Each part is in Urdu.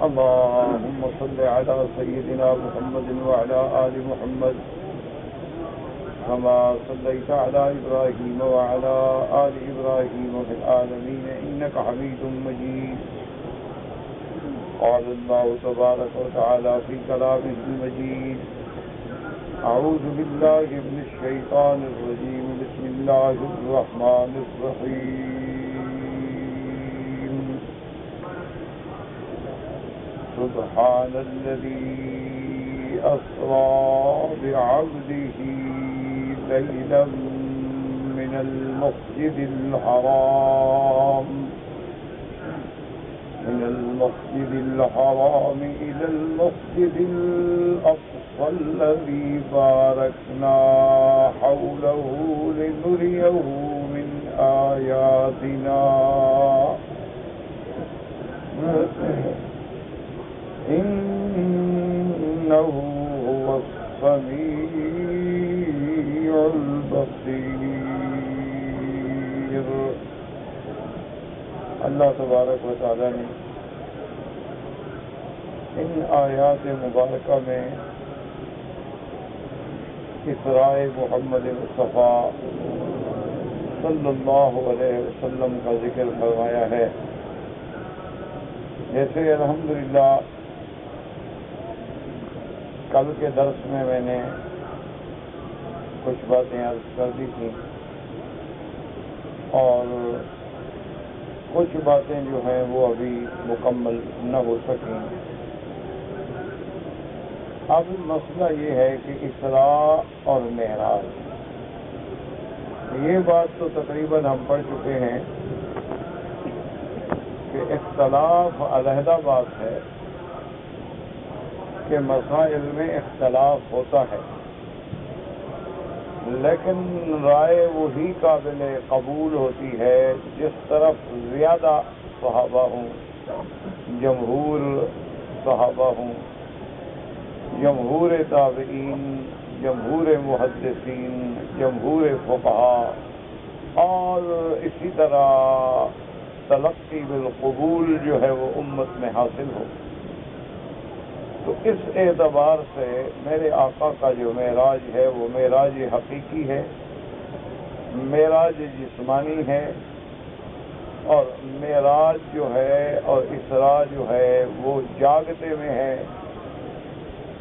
اللهم صل على سيدنا محمد وعلى آل محمد كما صليت على إبراهيم وعلى آل إبراهيم في العالمين إنك حميد مجيد. قال الله تبارك وتعالى في كلامه المجيد: أعوذ بالله من الشيطان الرجيم بسم الله الرحمن الرحيم. سبحان الذي أسرى بعبده ليلا من المسجد الحرام إلى المسجد الأقصى الذي باركنا حوله لنريه من آياتنا إنه هو السميع البصير. اللہ تبارک و تعالی نے ان آیات مبارکہ میں اسراء محمد مصطفیٰ صلی اللہ علیہ وسلم کا ذکر فرمایا ہے. جیسے الحمدللہ کل کے درس میں نے کچھ باتیں عرض کر دی تھیں اور کچھ باتیں جو ہیں وہ ابھی مکمل نہ ہو سکیں. اب مسئلہ یہ ہے کہ اسراء اور معراج، یہ بات تو تقریباً ہم پڑھ چکے ہیں کہ اختلاف علیحدہ بات ہے کہ مسائل میں اختلاف ہوتا ہے، لیکن رائے وہی قابل قبول ہوتی ہے جس طرف زیادہ صحابہ ہوں، جمہور صحابہ ہوں، جمہور تابعین، جمہور محدثین، جمہور فقہاء، اور اسی طرح تلقی بالقبول جو ہے وہ امت میں حاصل ہو. تو اس اعتبار سے میرے آقا کا جو معراج ہے وہ معراج حقیقی ہے، معراج جسمانی ہے، اور معراج جو ہے اور اسراء جو ہے وہ جاگتے میں ہے.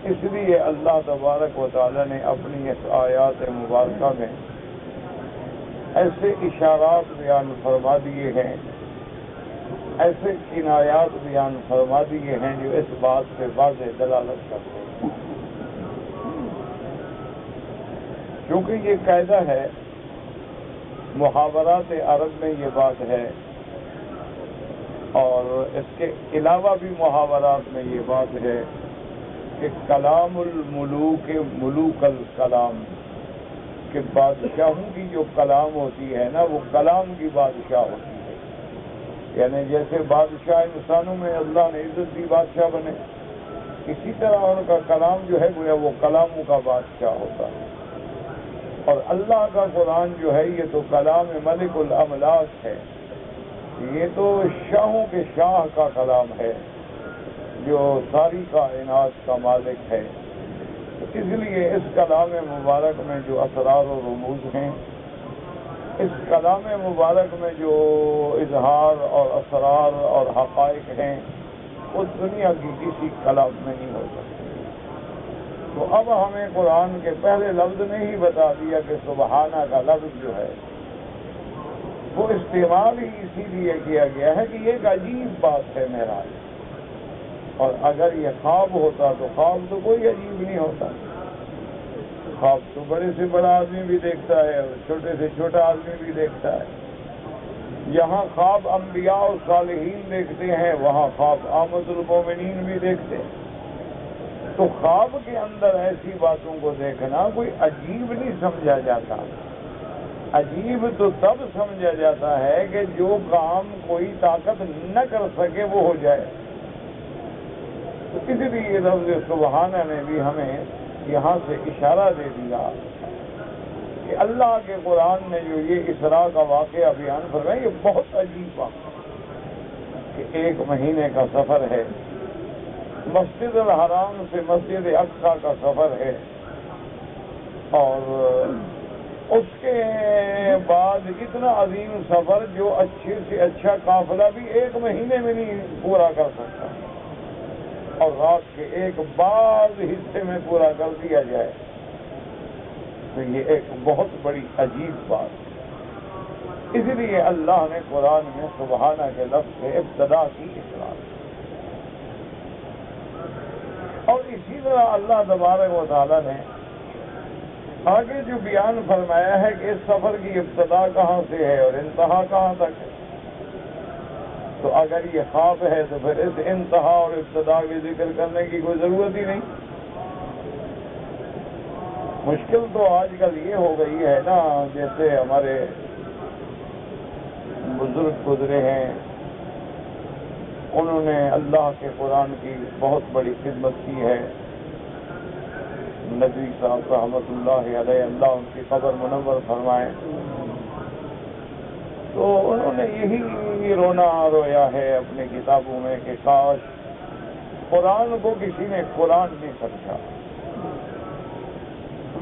اس لیے اللہ تبارک و تعالی نے اپنی اس آیات مبارکہ میں ایسے اشارات بیان فرما دیے ہیں، ایسے کنایات بیان فرما دیے ہیں جو اس بات پہ واضح دلالت کرتے ہیں. کیونکہ یہ قاعدہ ہے، محاورات عرب میں یہ بات ہے، اور اس کے علاوہ بھی محاورات میں یہ بات ہے کہ کلام الملوک ملوک الکلام، کہ بادشاہوں کی جو کلام ہوتی ہے نا وہ کلام کی بادشاہ ہوتی ہے. یعنی جیسے بادشاہ انسانوں میں اللہ نے عزت دی بادشاہ بنے، اسی طرح ان کا کلام جو ہے وہ کلاموں کا بادشاہ ہوتا ہے. اور اللہ کا قرآن جو ہے یہ تو کلام ملک الاملاک ہے، یہ تو شاہوں کے شاہ کا کلام ہے جو ساری کائنات کا مالک ہے. اس لیے اس کلام مبارک میں جو اسرار و رموز ہیں، اس کلام مبارک میں جو اظہار اور اسرار اور حقائق ہیں وہ دنیا کی کسی کلام میں نہیں ہو سکتے. تو اب ہمیں قرآن کے پہلے لفظ نے ہی بتا دیا کہ سبحانہ کا لفظ جو ہے وہ استعمال ہی اسی لیے کیا گیا ہے کہ یہ ایک عجیب بات ہے معراج. اور اگر یہ خواب ہوتا تو خواب تو کوئی عجیب نہیں ہوتا. خواب تو بڑے سے بڑا آدمی بھی دیکھتا ہے اور چھوٹے سے چھوٹا آدمی بھی دیکھتا ہے. یہاں خواب انبیاء اور صالحین دیکھتے ہیں، وہاں خواب عامة المومنین بھی دیکھتے ہیں. تو خواب کے اندر ایسی باتوں کو دیکھنا کوئی عجیب نہیں سمجھا جاتا. عجیب تو تب سمجھا جاتا ہے کہ جو کام کوئی طاقت نہ کر سکے وہ ہو جائے. تو اس لیے لفظ سبحانہ نے بھی ہمیں یہاں سے اشارہ دے دیا کہ اللہ کے قرآن نے جو یہ اسراء کا واقعہ بیان فرمایا یہ بہت عجیب بات ہے کہ 1 مہینے کا سفر ہے، مسجد الحرام سے مسجد اقصی کا سفر ہے، اور اس کے بعد اتنا عظیم سفر جو اچھے سے اچھا قافلہ بھی 1 مہینے میں نہیں پورا کر سکتا، اور رات کے ایک بعض حصے میں پورا کر دیا جائے تو یہ ایک بہت بڑی عجیب بات ہے۔ اسی لیے اللہ نے قرآن میں سبحانہ کے لفظ سے ابتدا کی اصرار، اور اسی طرح اللہ تبارک و تعالیٰ نے آگے جو بیان فرمایا ہے کہ اس سفر کی ابتدا کہاں سے ہے اور انتہا کہاں تک ہے، تو اگر یہ خواب ہے تو پھر اس انتہا اور ابتدا کے ذکر کرنے کی کوئی ضرورت ہی نہیں۔ مشکل تو آج کل یہ ہو گئی ہے نا، جیسے ہمارے بزرگ گزرے ہیں، انہوں نے اللہ کے قرآن کی بہت بڑی خدمت کی ہے، ندوی صاحب رحمۃ اللہ علیہ، اللہ ان کی قبر منور فرمائے، تو انہوں نے یہی رونا رویا ہے اپنی کتابوں میں کہ کاش قرآن کو کسی نے قرآن نہیں سمجھا۔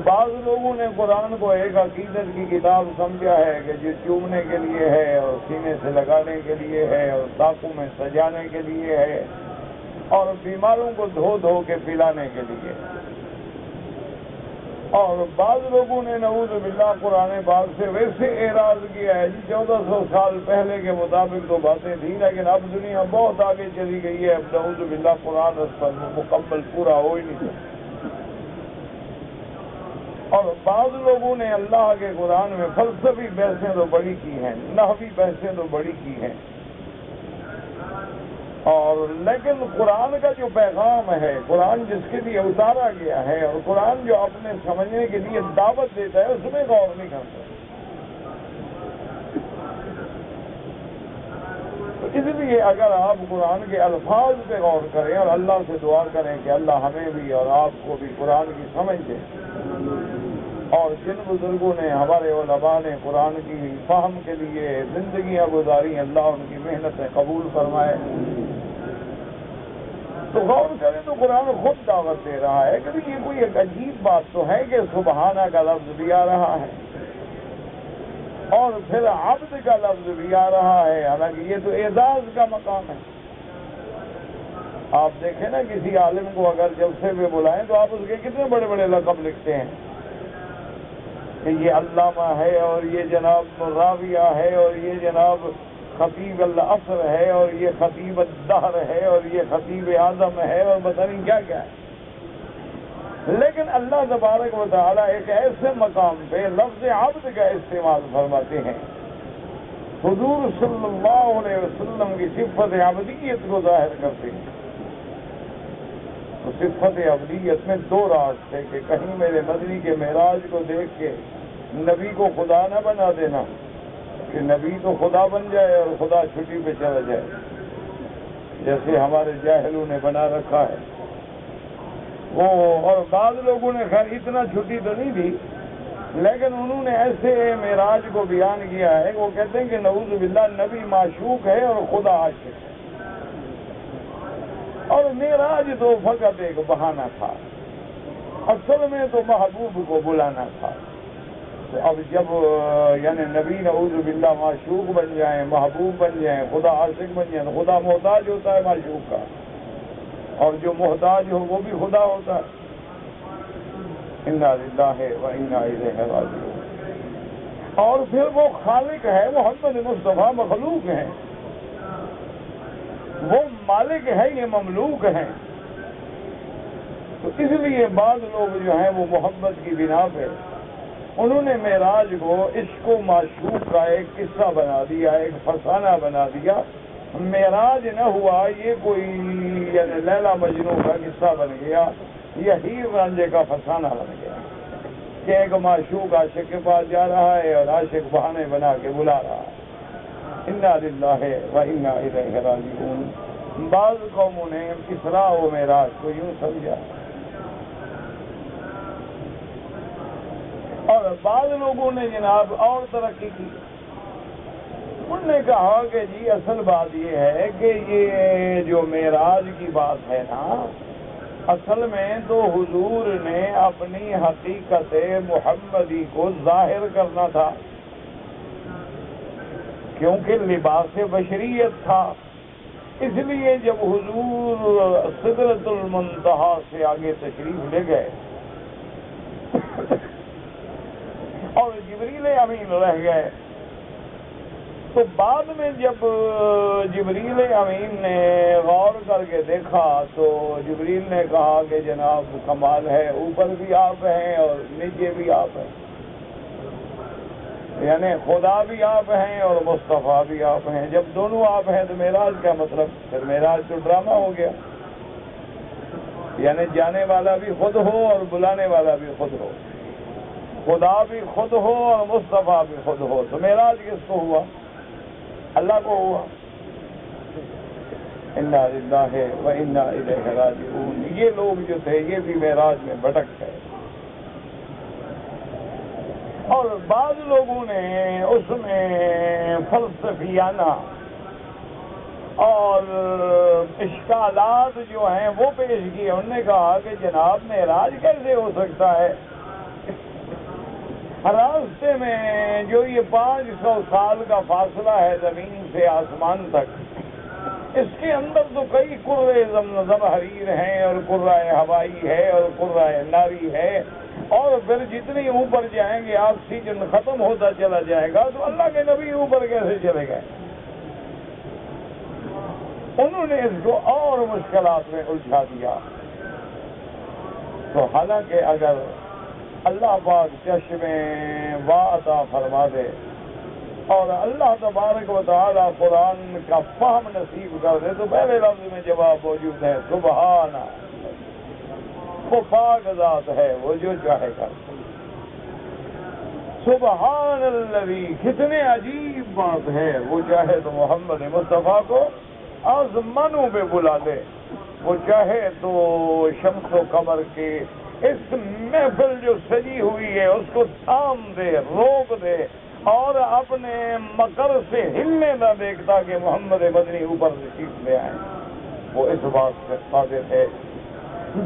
بعض لوگوں نے قرآن کو ایک عقیدت کی کتاب سمجھا ہے کہ جو چومنے کے لیے ہے اور سینے سے لگانے کے لیے ہے اور ساقوں میں سجانے کے لیے ہے اور بیماروں کو دھو دھو کے پلانے کے لیے، اور بعض لوگوں نے نعوذ باللہ قرآن پاک سے ویسے اعراض کیا ہے 1400 سال پہلے کے مطابق تو باتیں تھیں، لیکن اب دنیا بہت آگے چلی گئی ہے، اب نعوذ باللہ قرآن اس پر مکمل پورا ہو ہی نہیں سکتا۔ اور بعض لوگوں نے اللہ کے قرآن میں فلسفی بحثیں تو بڑی کی ہیں، نحوی بحثیں تو بڑی کی ہیں، اور لیکن قرآن کا جو پیغام ہے، قرآن جس کے لیے اتارا گیا ہے اور قرآن جو اپنے سمجھنے کے لیے دعوت دیتا ہے، اس میں غور نہیں کرتا۔ تو اس لیے اگر آپ قرآن کے الفاظ پہ غور کریں اور اللہ سے دعا کریں کہ اللہ ہمیں بھی اور آپ کو بھی قرآن کی سمجھ دے، اور جن بزرگوں نے، ہمارے علماء نے قرآن کی فہم کے لیے زندگیاں گزاری، اللہ ان کی محنتیں قبول فرمائے، تو غور کریں تو قرآن خود دعوت دے رہا ہے کہ یہ کوئی ایک عجیب بات تو ہے کہ سبحانہ کا لفظ بھی آ رہا ہے اور پھر عبد کا لفظ بھی آ رہا ہے، حالانکہ یہ تو اعزاز کا مقام ہے۔ آپ دیکھیں نا کسی عالم کو اگر جلسے میں بلائیں تو آپ اس کے کتنے بڑے بڑے لقب لکھتے ہیں کہ یہ علامہ ہے اور یہ جناب راویہ ہے اور یہ جناب خطیب العصر ہے اور یہ خطیب الدہر ہے اور یہ خطیب اعظم ہے اور پتہ نہیں کیا کیا ہے، لیکن اللہ تبارک و تعالیٰ ایک ایسے مقام پہ لفظ عبد کا استعمال فرماتے ہیں، حضور صلی اللہ علیہ وسلم کی صفت عبدیت کو ظاہر کرتے ہیں۔ تو صفت عبدیت میں 2 راز تھے کہ کہیں میرے مدنی کے معراج کو دیکھ کے نبی کو خدا نہ بنا دینا کہ نبی تو خدا بن جائے اور خدا چھٹی پہ چلا جائے، جیسے ہمارے جاہلوں نے بنا رکھا ہے وہ، اور بعض لوگوں نے خیر اتنا چھٹی تو نہیں دی، لیکن انہوں نے ایسے معراج کو بیان کیا ہے وہ کہتے ہیں کہ نعوذ باللہ نبی معشوق ہے اور خدا عاشق ہے، اور معراج تو فقط ایک بہانہ تھا، اصل میں تو محبوب کو بلانا تھا۔ تو اب جب یعنی نبی نعوذ باللہ معشوق بن جائیں، محبوب بن جائیں، خدا عاشق بن جائیں، خدا محتاج ہوتا ہے معشوق کا، اور جو محتاج ہو وہ بھی خدا ہوتا ہے۔ انا للہ و انا الیہ راجعون۔ اور پھر وہ خالق ہے، محمد مصطفیٰ مخلوق ہیں، وہ مالک ہے، یہ مملوک ہیں۔ تو اس لیے بعض لوگ جو ہیں وہ محبت کی بنا پہ انہوں نے معراج کو عشق و معشوق کا ایک قصہ بنا دیا، ایک فسانہ بنا دیا۔ معراج نہ ہوا، یہ کوئی یعنی لیلا مجنوں کا قصہ بن گیا، یہ ہیر رانجھے کا فسانہ بن گیا کہ ایک معشوق عاشق کے پاس جا رہا ہے اور عاشق بہانے بنا کے بلا رہا ہے۔ انا للہ و انا الیہ راجعون۔ بعض قوموں نے اسراء و معراج کو یوں سمجھا، اور بعض لوگوں نے جناب اور ترقی کی، انہوں نے کہا کہ جی اصل بات یہ ہے کہ یہ جو معراج کی بات ہے نا، اصل میں تو حضور نے اپنی حقیقت محمدی کو ظاہر کرنا تھا، کیونکہ لباس بشریت تھا۔ اس لیے جب حضور سدرۃ المنتہا سے آگے تشریف لے گئے اور جبریل امین رہ گئے، تو بعد میں جب جبریل امین نے غور کر کے دیکھا تو جبریل نے کہا کہ جناب کمال ہے، اوپر بھی آپ ہیں اور نیچے بھی آپ ہیں، یعنی خدا بھی آپ ہیں اور مصطفیٰ بھی آپ ہیں۔ جب دونوں آپ ہیں تو معراج کا مطلب، پھر معراج تو ڈرامہ ہو گیا، یعنی جانے والا بھی خود ہو اور بلانے والا بھی خود ہو، خدا بھی خود ہو اور مصطفیٰ بھی خود ہو، تو معراج کس کو ہوا؟ اللہ کو ہوا۔ انا للہ و انا الیہ راجعون۔ یہ لوگ جو تھے یہ بھی معراج میں بھٹک گئے، اور بعض لوگوں نے اس میں فلسفیانہ اور اشکالات جو ہیں وہ پیش کیے۔ انہوں نے کہا کہ جناب معراج کیسے ہو سکتا ہے؟ راستے میں جو یہ 500 سال کا فاصلہ ہے زمین سے آسمان تک، اس کے اندر تو کئی قرے زمہریر ہیں اور قرہ ہوائی ہے اور قرہ ناری ہے، اور پھر جتنی اوپر جائیں گے آکسیجن ختم ہوتا چلا جائے گا، تو اللہ کے نبی اوپر کیسے چلے گئے؟ انہوں نے اس کو اور مشکلات میں الجھا دیا۔ تو حالانکہ اگر اللہ پاک چشم وا عطا فرما دے اور اللہ تبارک و تعالی قرآن کا فہم نصیب کر دے تو پہلے لفظ میں جواب موجود ہے، سبحان، وہ پاک ذات ہے، وہ جو چاہے کر۔ سبحان الذی، کتنے عجیب بات ہے، وہ چاہے تو محمد مصطفیٰ کو آسمانوں پہ بلا لے، وہ چاہے تو شمس و قمر کے اس محفل جو سجی ہوئی ہے اس کو تھام دے، روک دے، اور اپنے مکر سے ہلنے نہ دیکھتا کہ محمد مدنی اوپر تشریف لے آئیں۔ وہ اس بات سے قادر ہے۔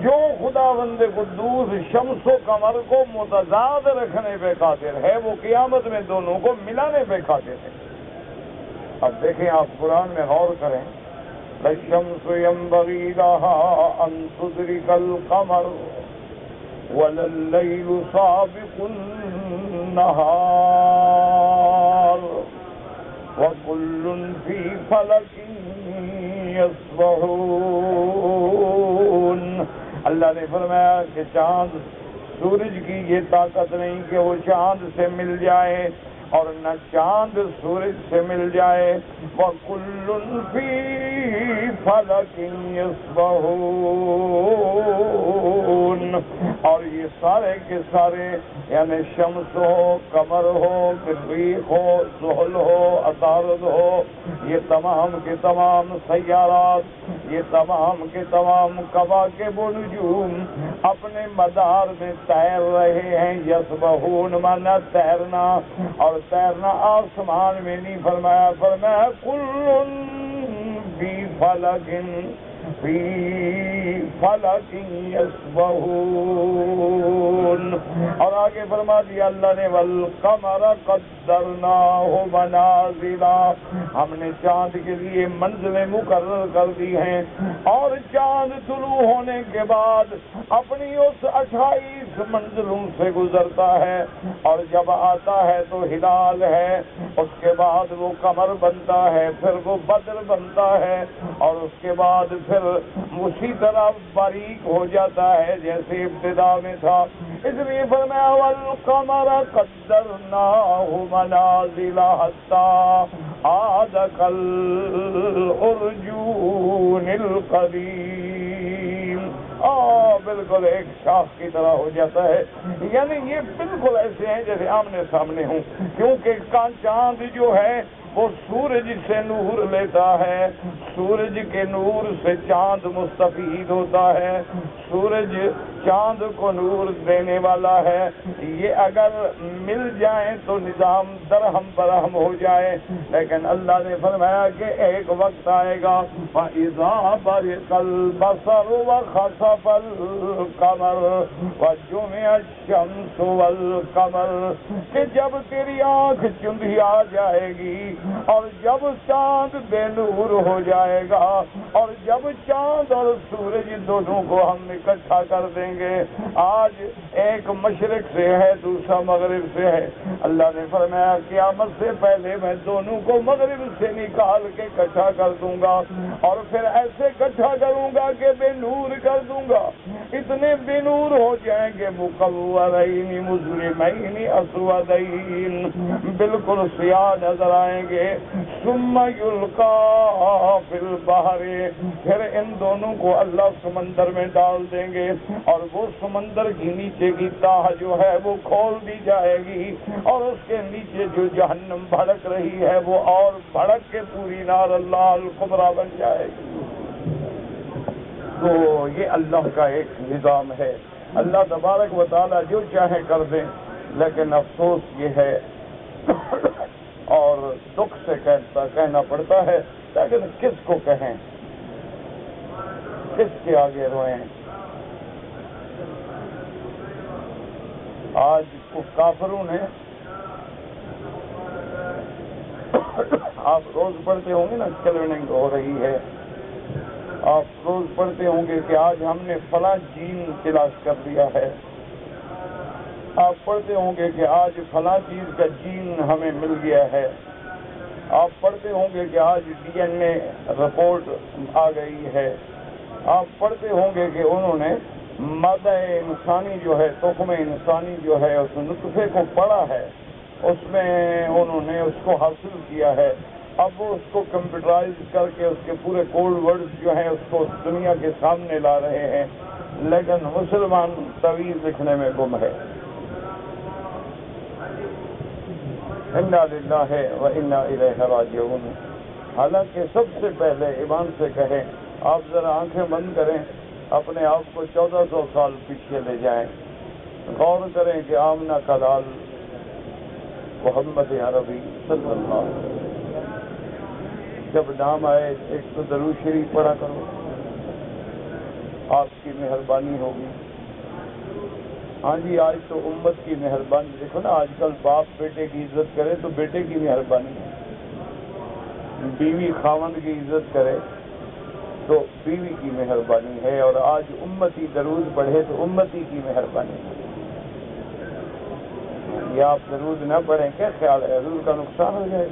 جو خداوند قدوس شمس و قمر کو متضاد رکھنے پہ قادر ہے، وہ قیامت میں دونوں کو ملانے پہ قادر ہے۔ اب دیکھیں آپ قرآن میں غور کریں، الشمس ينبغي لها أن تدرك القمر ولا الليل سابق النهار وكل في فلك يسبحون۔ اللہ نے فرمایا کہ چاند سورج کی یہ طاقت نہیں کہ وہ چاند سے مل جائے اور نہ چاند سورج سے مل جائے، وَكُلٌّ فِي فَلَكٍ يَسْبَحُونَ، اور یہ سارے کے سارے یعنی شمس ہو، قمر ہو، مریخ ہو، زحل ہو، عطارد ہو، یہ تمام کے تمام سیارات، یہ تمام کے تمام کواکب و نجوم اپنے مدار میں تیر رہے ہیں۔ یسبحون مانا تیرنا، اور تیرنا آسمان میں نہیں فرمایا، فرمایا کل فی فلک یسبحون، اور آگے فرما دیا اللہ نے والقمر قدرناہ منازل، ہم نے چاند کے لیے منزلیں مقرر کر دی ہیں، اور چاند طلوع ہونے کے بعد اپنی اس 28 منزلوں سے گزرتا ہے، اور جب آتا ہے تو ہلال ہے، اس کے بعد وہ قمر بنتا ہے، پھر وہ بدر بنتا ہے، اور اس کے بعد پھر اسی طرح باریک ہو جاتا ہے جیسے ابتدا میں تھا۔ اس لیے فرمایا والقمر قدرناہ منازل حتی عاد کالعرجون القدیم، بالکل ایک شاخ کی طرح ہو جاتا ہے، یعنی یہ بالکل ایسے ہیں جیسے آمنے سامنے ہوں، کیونکہ چاند جو ہے وہ سورج سے نور لیتا ہے، سورج کے نور سے چاند مستفید ہوتا ہے، سورج چاند کو نور دینے والا ہے۔ یہ اگر مل جائیں تو نظام درہم برہم ہو جائے، لیکن اللہ نے فرمایا کہ ایک وقت آئے گا فَإِذَا بَرِقَ الْبَصَرُ وَخَسَفَ الْقَمَرُ وَجُمِعَ الشَّمْسُ وَالْقَمَرُ، کہ جب تیری آنکھ چندھی آ جائے گی اور جب چاند بے نور ہو جائے گا اور جب چاند اور سورج دونوں کو ہم اکٹھا کر دیں گے، آج ایک مشرق سے ہے دوسرا مغرب سے ہے، اللہ نے فرمایا قیامت سے پہلے میں دونوں کو مغرب سے نکال کے اکٹھا کر دوں گا اور پھر ایسے اکٹھا کروں گا کہ بے نور کر دوں گا، اتنے بے نور ہو جائیں گے مقورین مظلمین اسودین، بالکل سیاہ نظر آئیں گے۔ ثم یلقا فی البحر، پھر ان دونوں کو اللہ سمندر میں ڈال دیں گے اور وہ سمندر کی نیچے کی تہ جو ہے وہ کھول دی جائے گی اور اس کے نیچے جو جہنم بھڑک رہی ہے وہ اور بھڑک کے پوری نار اللہ الکبریٰ بن جائے گی۔ تو یہ اللہ کا ایک نظام ہے، اللہ تبارک و تعالیٰ جو چاہے کر دیں، لیکن افسوس یہ ہے اور دکھ سے کہنا پڑتا ہے، لیکن کس کو کہیں، کس کے آگے روئیں۔ آج کافروں نے، آپ روز پڑھتے ہوں گے نا، کلیننگ ہو رہی ہے، آپ روز پڑھتے ہوں گے کہ آج ہم نے فلاں جین تلاش کر لیا ہے، آپ پڑھتے ہوں گے کہ آج فلاں چیز کا جین ہمیں مل گیا ہے، آپ پڑھتے ہوں گے کہ آج ڈی این اے رپورٹ آ گئی ہے، آپ پڑھتے ہوں گے کہ انہوں نے مادہ انسانی جو ہے، تخم انسانی جو ہے، اس نطفے کو پڑھا ہے، اس میں انہوں نے اس کو حاصل کیا ہے، اب وہ اس کو کمپیوٹرائز کر کے اس کے پورے کوڈ ورڈز جو ہیں اس کو دنیا کے سامنے لا رہے ہیں، لیکن مسلمان تعویذ لکھنے میں گم ہے۔ انا للہ و انا الیہ راجعون۔ حالانکہ سب سے پہلے ایمان سے کہیں، آپ ذرا آنکھیں بند کریں، اپنے آپ کو 1400 سال پیچھے لے جائیں، غور کریں کہ آمنہ کا لال محمد عربی صلی اللہ علیہ وسلم جب نام آئے ایک تو درود شریف پڑھا کرو، آپ کی مہربانی ہوگی۔ ہاں جی، آج تو امت کی مہربانی، دیکھو نا آج کل باپ بیٹے کی عزت کرے تو بیٹے کی مہربانی ہے، بیوی خاوند کی عزت کرے تو بیوی کی مہربانی ہے، اور آج امتی درود پڑھے تو امتی کی مہربانی ہے۔ یہ آپ درود نہ پڑھیں، کیا خیال ہے حضور کا نقصان ہو جائے،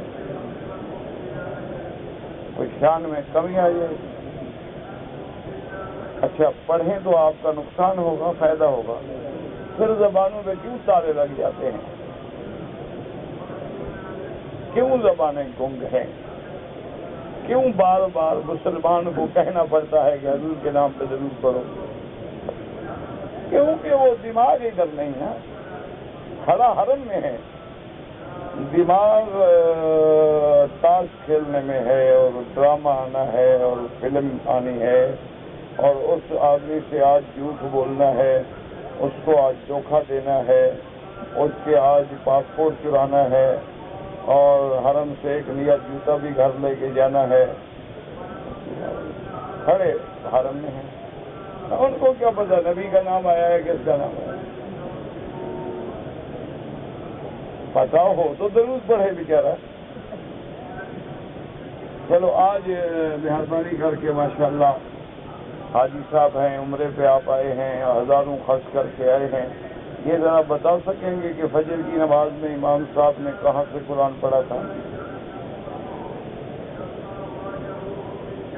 کوئی شان میں کمی آ جائے؟ اچھا پڑھیں تو آپ کا نقصان ہوگا، فائدہ ہوگا، پھر زبانوں پہ کیوں تالے لگ جاتے ہیں؟ کیوں زبانیں گنگ ہیں؟ کیوں بار بار مسلمان کو کہنا پڑتا ہے کہ حضور کے نام پہ درود پڑھو؟ کیونکہ وہ دماغ ادھر نہیں ہے، کھڑا حرم میں ہے، دماغ تاش کھیلنے میں ہے اور ڈرامہ آنا ہے اور فلم آنی ہے اور اس آدمی سے آج جھوٹ بولنا ہے، اس کو آج دھوکہ دینا ہے، اس کے آج پاسپورٹ چرانا ہے اور حرم سے ایک نیا جوتا بھی گھر لے کے جانا ہے، کھڑے حرم میں ہیں، ان کو کیا پتا نبی کا نام آیا ہے کس کا نام آیا ہے؟ پتا ہو تو درود پڑھے بیچارہ۔ چلو آج مہربانی کر کے ماشاءاللہ حاجی صاحب ہیں، عمرے پہ آپ آئے ہیں، ہزاروں خرچ کر کے آئے ہیں، یہ ذرا بتا سکیں گے کہ فجر کی نماز میں امام صاحب نے کہاں سے قرآن پڑھا تھا؟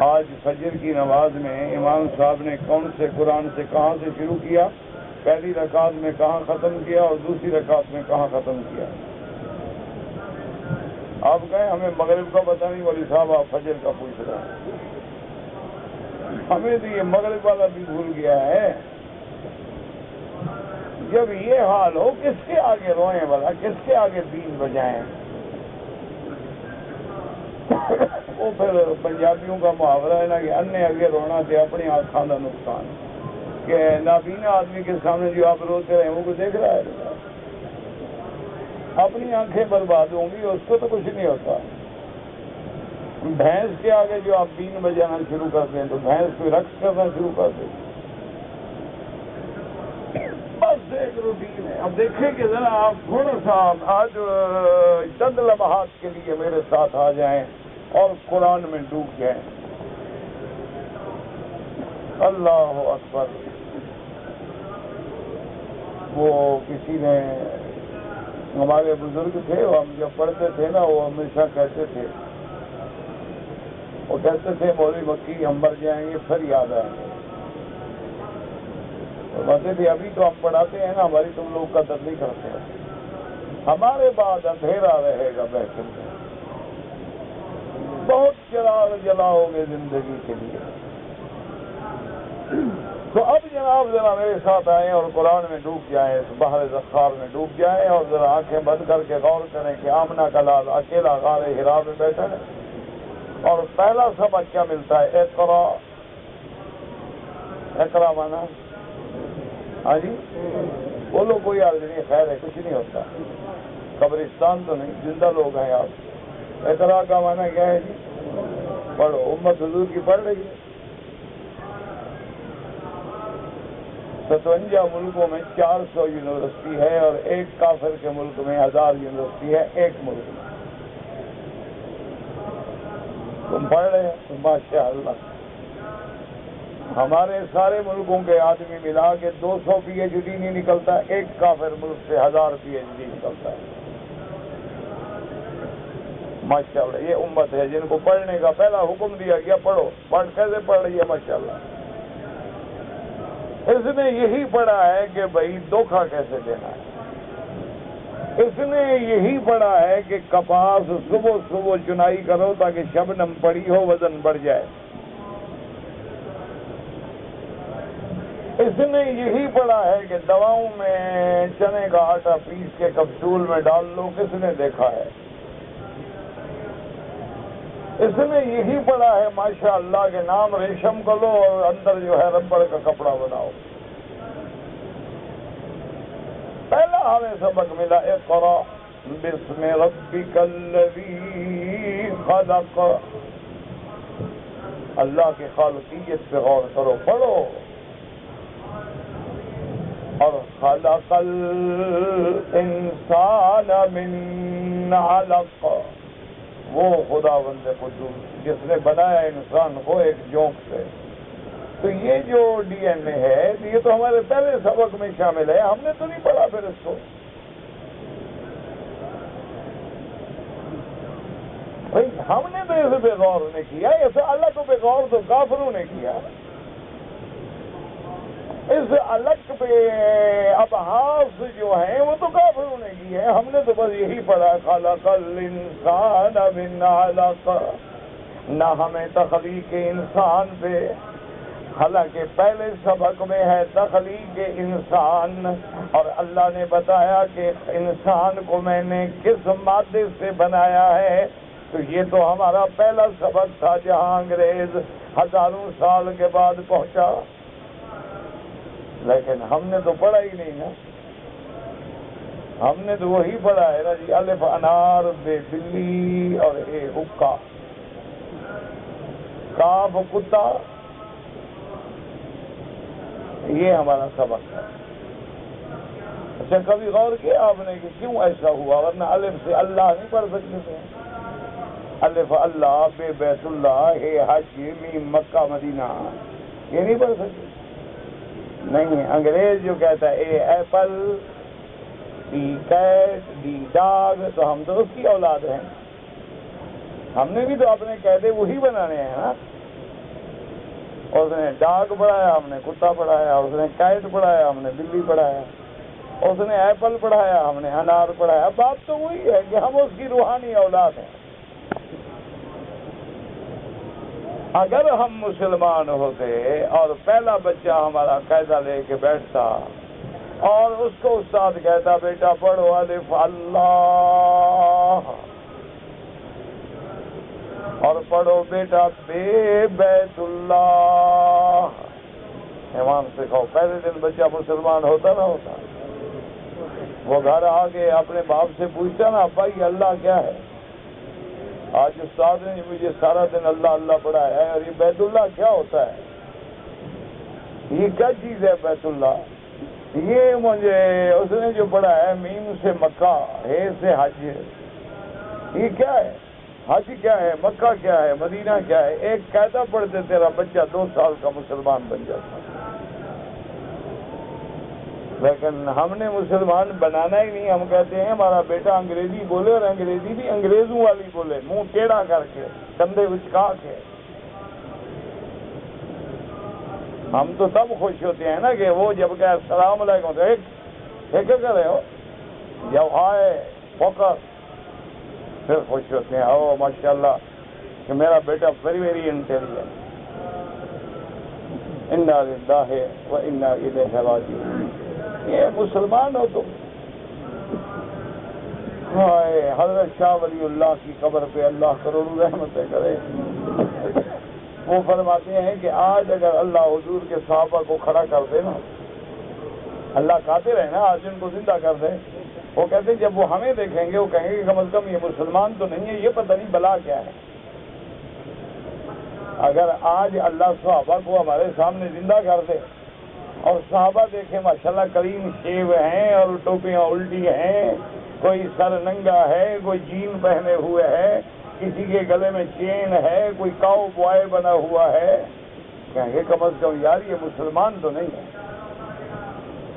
آج فجر کی نماز میں امام صاحب نے کون سے قرآن سے کہاں سے شروع کیا، پہلی رکعت میں کہاں ختم کیا اور دوسری رکعت میں کہاں ختم کیا؟ آپ کہیں ہمیں مغرب کا پتہ نہیں، ولی صاحب آپ فجر کا پوچھ رہے ہیں، ہمیں تو یہ مغرب والا بھی بھول گیا ہے۔ جب یہ حال ہو کس کے آگے روئیں والا، کس کے آگے بیج بجائیں؟ وہ پھر پنجابیوں کا محاورہ ہے نا کہ انے اگے رونا تھے اپنی آنکھوں کا نقصان، کہ نابینا آدمی کے سامنے جو آپ روتے رہے وہ کو دیکھ رہا ہے، اپنی آنکھیں برباد ہوں گی، اس کو تو کچھ نہیں ہوتا۔ بھینس کے آگے جو آپ بین بجانا شروع کرتے ہیں تو بھینس کوئی رقص کرنا شروع کر دے، بس ایک روٹین ہے۔ اب دیکھیں کہ ذرا آپ تھوڑا سا آج چند لمحات کے لیے میرے ساتھ آ جائیں اور قرآن میں ڈوب جائیں۔ اللہ اکبر۔ وہ کسی نے، ہمارے بزرگ تھے، وہ ہم جب پڑھتے تھے نا وہ ہمیشہ کہتے تھے، وہ کہتے تھے مولوی مکی ہم مر جائیں گے پھر یاد آئیں گے۔ ویسے بھی ابھی تو ہم پڑھاتے ہیں نا، ہماری تم لوگ قدر نہیں کرتے ہیں، ہمارے بعد اندھیرا رہے گا بہتر میں، بہت چراغ جلاؤ گے زندگی کے لیے۔ تو اب جناب ذرا میرے ساتھ آئیں اور قرآن میں ڈوب جائیں، اس بحر ذخار میں ڈوب جائیں، اور ذرا آنکھیں بند کر کے غور کریں کہ آمنہ کا لال اکیلا غار حرا میں بیٹھا ہے، اور پہلا سبق کیا ملتا ہے؟ اقرا۔ اقرا مانا ہاں جی بولو، کوئی عرض نہیں، خیر ہے، کچھ نہیں ہوتا، قبرستان تو نہیں، زندہ لوگ ہیں آپ۔ اقرا کا مانا کیا ہے جی؟ پڑھو۔ امت حضور کی پڑھ رہی ہے، 57 ملکوں میں 400 یونیورسٹی ہے، اور ایک کافر کے ملک میں 1000 یونیورسٹی ہے، ایک ملک میں تم پڑھ رہے ہیں، ماشاء اللہ۔ ہمارے سارے ملکوں کے آدمی ملا کے 200 پی ایچ ڈی نہیں نکلتا، ایک کافر ملک سے 1000 پی ایچ ڈی نکلتا ہے، ماشاء اللہ۔ یہ امت ہے جن کو پڑھنے کا پہلا حکم دیا گیا، پڑھو۔ پڑھ کیسے پڑھ رہی ہے؟ ماشاء اللہ۔ اس نے یہی پڑھا ہے کہ بھائی دھوکہ کیسے دینا ہے، اس نے یہی پڑھا ہے کہ کپاس صبح صبح چنائی کرو تاکہ شبنم پڑی ہو، وزن بڑھ جائے۔ اس نے یہی پڑھا ہے کہ دواؤں میں چنے کا آٹا پیس کے کپسول میں ڈال لو، کس نے دیکھا ہے؟ اس نے یہی پڑھا ہے ماشاء اللہ کے نام ریشم کو لو اور اندر جو ہے ربڑ کا کپڑا بناؤ۔ پہلا ہمیں سبق ملا، اقرا بسم ربک الذی خلق، اللہ کی خالقیت پہ غور کرو، پڑھو۔ اور خلق الانسان من علق، وہ خداوند قدوس جس نے بنایا انسان کو ایک جونک سے۔ تو یہ جو ڈی این اے ہے یہ تو ہمارے پہلے سبق میں شامل ہے، ہم نے تو نہیں پڑھا پھر اس کو۔ بھائی ہم نے تو اس پہ غور نہیں کیا، ایسے اللہ کو پہ غور تو کافروں نے کیا۔ اس الگ پہ ابحاث جو ہیں وہ تو کافروں نے کی ہے، ہم نے تو بس یہی پڑھا خلق الانسان من علق، نہ ہمیں تخلیق انسان پہ، حالانکہ پہلے سبق میں ہے تخلیق انسان، اور اللہ نے بتایا کہ انسان کو میں نے کس مادے سے بنایا ہے۔ تو یہ تو ہمارا پہلا سبق تھا، جہاں انگریز ہزاروں سال کے بعد پہنچا، لیکن ہم نے تو پڑھا ہی نہیں نا، ہم نے تو وہی پڑھا ہے نا جی، الف انار، بے بلی اور اے حکا، کاف کتا، یہ ہمارا سبق ہے۔ اچھا کبھی غور کیا آپ نے کہ کیوں ایسا ہوا؟ ورنہ الف سے اللہ نہیں پڑھ سکتے تھے، الف اللہ، بے بیت اللہ، اے حج، میم مکہ مدینہ، یہ نہیں پڑھ سکتے؟ نہیں، انگریز جو کہتا ہے a apple, the cat, the dog, تو ہم تو اس کی اولاد ہیں، ہم نے بھی تو اپنے قاعدے وہی بنانے ہیں نا۔ اس نے ڈاگ پڑھایا، ہم نے کتا پڑھایا، اس نے کیٹ پڑھایا، ہم نے بلی پڑھایا، اس نے ایپل پڑھایا، ہم نے انار پڑھایا۔ بات تو وہی ہے کہ ہم اس کی روحانی اولاد ہیں۔ اگر ہم مسلمان ہوتے اور پہلا بچہ ہمارا قاعدہ لے کے بیٹھتا اور اس کو استاد کہتا بیٹا پڑھو الف اللہ، اور پڑھو بیٹا بے بیت اللہ، ایمان سکھاؤ۔ پہلے دن بچہ مسلمان ہوتا نہ ہوتا، وہ گھر آگے اپنے باپ سے پوچھتا نا ابا یہ اللہ کیا ہے؟ آج استاد نے مجھے سارا دن اللہ اللہ پڑھایا ہے، اور یہ بیت اللہ کیا ہوتا ہے؟ یہ کیا چیز ہے بیت اللہ؟ یہ مجھے اس نے جو پڑھا ہے میم سے مکہ، ہے سے حج، یہ کیا ہے؟ حج کیا ہے؟ مکہ کیا ہے؟ مدینہ کیا ہے؟ ایک قاعدہ پڑھتے تیرا بچہ 2 سال کا مسلمان بن جاتا۔ لیکن ہم نے مسلمان بنانا ہی نہیں، ہم کہتے ہیں ہمارا بیٹا انگریزی بولے، اور انگریزی بھی انگریزوں والی بولے، منہ ٹیڑھا کر کے، کندھے اچکا کے۔ ہم تو تب خوش ہوتے ہیں نا کہ وہ جب کہ السلام علیکم تو ایک کر رہے ہو، جب آئے فوکس پھر خوش ہوتے ہیں، او ماشاءاللہ کہ میرا بیٹا ویری ویری انٹیلیجنٹ۔ انا للہ و انا الیہ راجعون۔ یہ مسلمان ہو تم۔ حضرت شاہ ولی اللہ کی قبر پہ اللہ کروڑوں رحمتیں کرے، وہ فرماتے ہیں کہ آج اگر اللہ حضور کے صحابہ کو کھڑا کر دے نا، اللہ قادر ہے نا آج ان کو زندہ کر دے، وہ کہتے ہیں جب وہ ہمیں دیکھیں گے وہ کہیں گے کہ کم از کم یہ مسلمان تو نہیں ہے، یہ پتہ نہیں بلا کیا ہے۔ اگر آج اللہ صحابہ کو ہمارے سامنے زندہ کر دے اور صحابہ دیکھیں ماشاءاللہ کریم شیو ہیں اور ٹوپیاں الٹی ہیں، کوئی سر ننگا ہے، کوئی جین پہنے ہوئے ہے، کسی کے گلے میں چین ہے، کوئی کاؤ بوائے بنا ہوا ہے، کہیں گے کم از کم یار یہ مسلمان تو نہیں ہے۔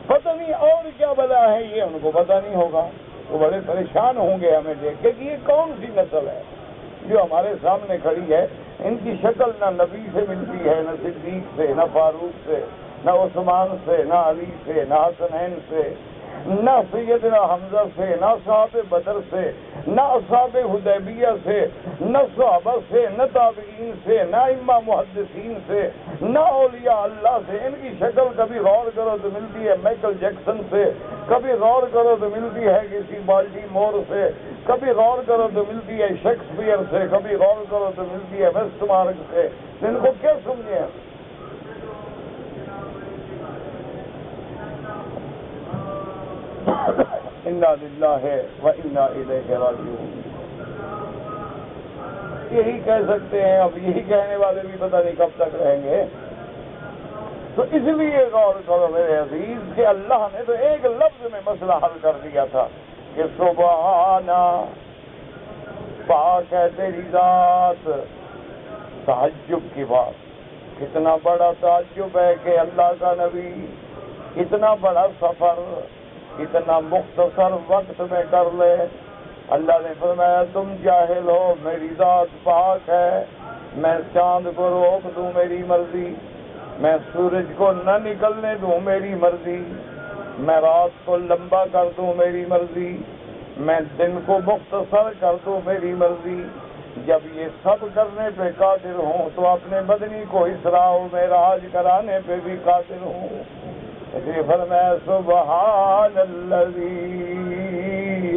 پتہ نہیں اور کیا بلا ہے یہ ان کو پتہ نہیں ہوگا، وہ بڑے پریشان ہوں گے ہمیں دیکھ کے کہ یہ کون سی نسل ہے جو ہمارے سامنے کھڑی ہے۔ ان کی شکل نہ نبی سے ملتی ہے، نہ صدیق سے، نہ فاروق سے، نہ عثمان سے، نہ علی سے، نہ حسنین سے، نہ سیدنا حمزہ سے، نہ صحابہ بدر سے، نہ اصحاب حدیبیہ سے، نہ صحابہ سے، نہ تابعین سے، نہ ائمہ محدثین سے، نہ اولیاء اللہ سے۔ ان کی شکل کبھی غور کرو تو ملتی ہے مائیکل جیکسن سے، کبھی غور کرو تو ملتی ہے کسی بالٹی مور سے، کبھی غور کرو تو ملتی ہے شیکسپیئر سے، کبھی غور کرو تو ملتی ہے ویسٹ مارک سے۔ ان کو کیا سمجھے؟ انا للہ و انا الیہ راجعون۔ یہی کہہ سکتے ہیں، اب یہی کہنے والے بھی پتہ نہیں کب تک رہیں گے۔ تو اس لیے غور کرو میرے عزیز کہ اللہ نے تو ایک لفظ میں مسئلہ حل کر دیا تھا کہ سبحانہ، پاک ہے تیری ذات۔ تعجب کی بات، کتنا بڑا تعجب ہے کہ اللہ کا نبی اتنا بڑا سفر اتنا مختصر وقت میں کر لے۔ اللہ نے فرمایا تم جاہل ہو، میری ذات پاک ہے، میں چاند کو روک دوں میری مرضی، میں سورج کو نہ نکلنے دوں میری مرضی، میں رات کو لمبا کر دوں میری مرضی، میں دن کو مختصر کر دوں میری مرضی۔ جب یہ سب کرنے پہ قادر ہوں تو اپنے بدنی کو اسراء و معراج کرانے پہ بھی قادر ہوں۔ اس لیے فرمایا سبحان الذی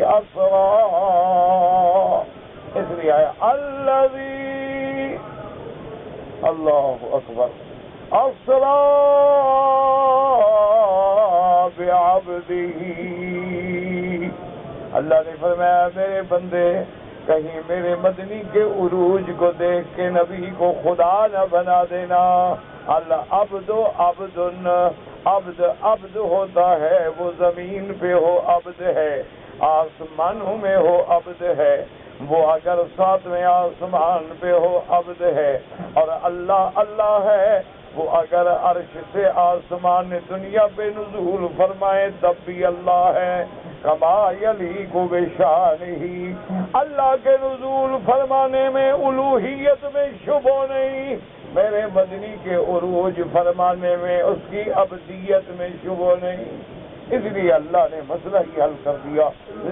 اسریٰ، اس لیے آیا الذی، اللہ اکبر، اسریٰ بعبدہ۔ اللہ نے فرمایا میرے بندے کہیں میرے مدنی کے عروج کو دیکھ کے نبی کو خدا نہ بنا دینا۔ العبد عبدن، عبد عبد ہوتا ہے وہ زمین پہ ہو عبد ہے، آسمانوں میں ہو عبد ہے، وہ اگر 7ویں آسمان پہ ہو عبد ہے، اور اللہ اللہ ہے، وہ اگر عرش سے آسمان دنیا پہ نزول فرمائے تب بھی اللہ ہے۔ کما یلیق بشانہ، اللہ کے نزول فرمانے میں الوہیت میں شبہ نہیں، میرے مدنی کے عروج فرمانے میں اس کی ابدیت میں شبہ نہیں۔ اس لیے اللہ نے مسئلہ ہی حل کر دیا،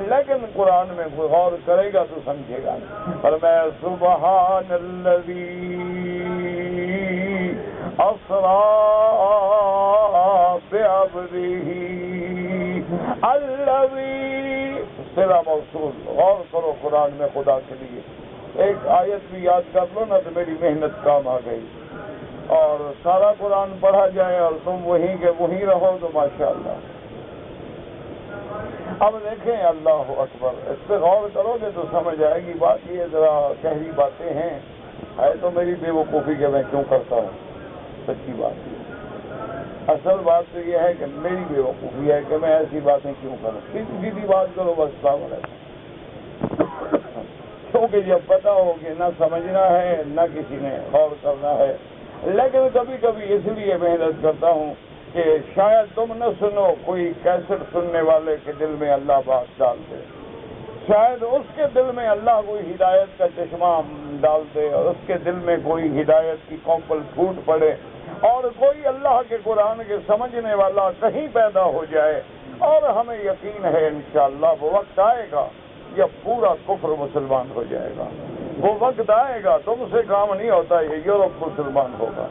لیکن قرآن میں کوئی غور کرے گا تو سمجھے گا۔ فرمایا سبحان الذی اسریٰ بعبدہ الذی، صلہ موصول، غور کرو قرآن میں خدا کے لیے ایک آیت بھی یاد کر لو نا تو میری محنت کام آ گئی، اور سارا قرآن پڑھا جائے اور تم وہیں کے وہیں رہو تو ماشاءاللہ۔ اب دیکھیں، اللہ اکبر، اس پہ غور کرو گے تو سمجھ آئے گی بات۔ یہ ذرا شہری باتیں ہیں، ہے تو میری بے وقوفی کہ میں کیوں کرتا ہوں، سچی بات ہے۔ اصل بات تو یہ ہے کہ میری بے وقوفی ہے کہ میں ایسی باتیں کیوں کروں، سیدھی بات کرو بس صاحب، کیونکہ جب پتا ہو کہ نہ سمجھنا ہے نہ کسی نے غور کرنا ہے۔ لیکن کبھی کبھی اس لیے محنت کرتا ہوں کہ شاید تم نہ سنو، کوئی کیسٹ سننے والے کے دل میں اللہ بات ڈال دے، شاید اس کے دل میں اللہ کوئی ہدایت کا چشمہ ڈال دے، اور اس کے دل میں کوئی ہدایت کی کوپل پھوٹ پڑے، اور کوئی اللہ کے قرآن کے سمجھنے والا کہیں پیدا ہو جائے۔ اور ہمیں یقین ہے انشاءاللہ وہ وقت آئے گا جب پورا کفر مسلمان ہو جائے گا، وہ وقت آئے گا، تم سے کام نہیں ہوتا، یہ یورپ مسلمان ہوگا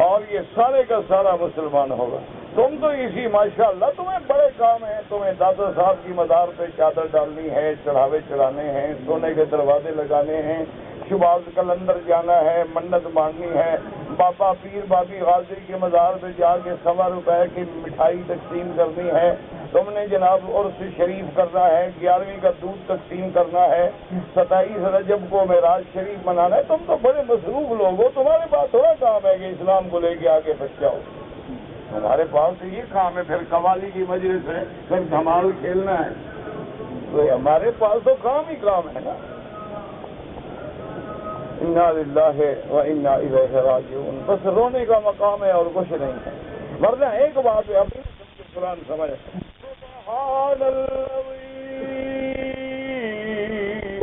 اور یہ سارے کا سارا مسلمان ہوگا۔ تم تو اسی ماشاءاللہ تمہیں بڑے کام ہیں، تمہیں دادا صاحب کی مزار پہ چادر ڈالنی ہے، چڑھاوے چڑھانے ہیں، سونے کے دروازے لگانے ہیں، شباز کلندر جانا ہے، منت مانگنی ہے، بابا پیر بابی غازی کے مزار پہ جا کے 100 روپے کی مٹھائی تقسیم کرنی ہے، تم نے جناب عرس شریف کرنا ہے، 11ویں کا دودھ تقسیم کرنا ہے، 27 رجب کو معراج شریف منانا ہے۔ تم تو بڑے مصروف لوگ ہو، تمہارے پاس تھوڑا کام ہے کہ اسلام کو لے کے آگے بچ جاؤ، ہمارے پاس تو یہ کام ہے، پھر قوالی کی مجلس ہے، پھر دھمال کھیلنا ہے، تو ہمارے پاس تو کام ہی کام ہے نا۔ انا للہ و انا الیہ راجعون، بس رونے کا مقام ہے اور کچھ نہیں ہے، ورنہ ایک بات ہے، اپنی قرآن سمجھ، سبحان الذی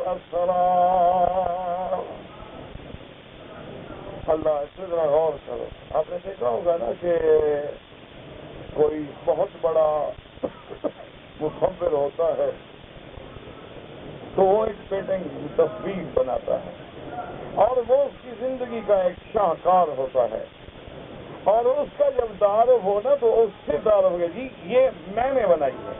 اسری، اللہ اس سے ذرا غور کرو۔ آپ نے دیکھا ہوگا نا کہ کوئی بہت بڑا مصور ہوتا ہے تو وہ ایک پینٹنگ تصویر بناتا ہے، اور وہ اس کی زندگی کا ایک شاہکار ہوتا ہے، اور اس کا جب تعارف ہو نا تو اس سے تعارف ہوگا، جی یہ میں نے بنائی ہے،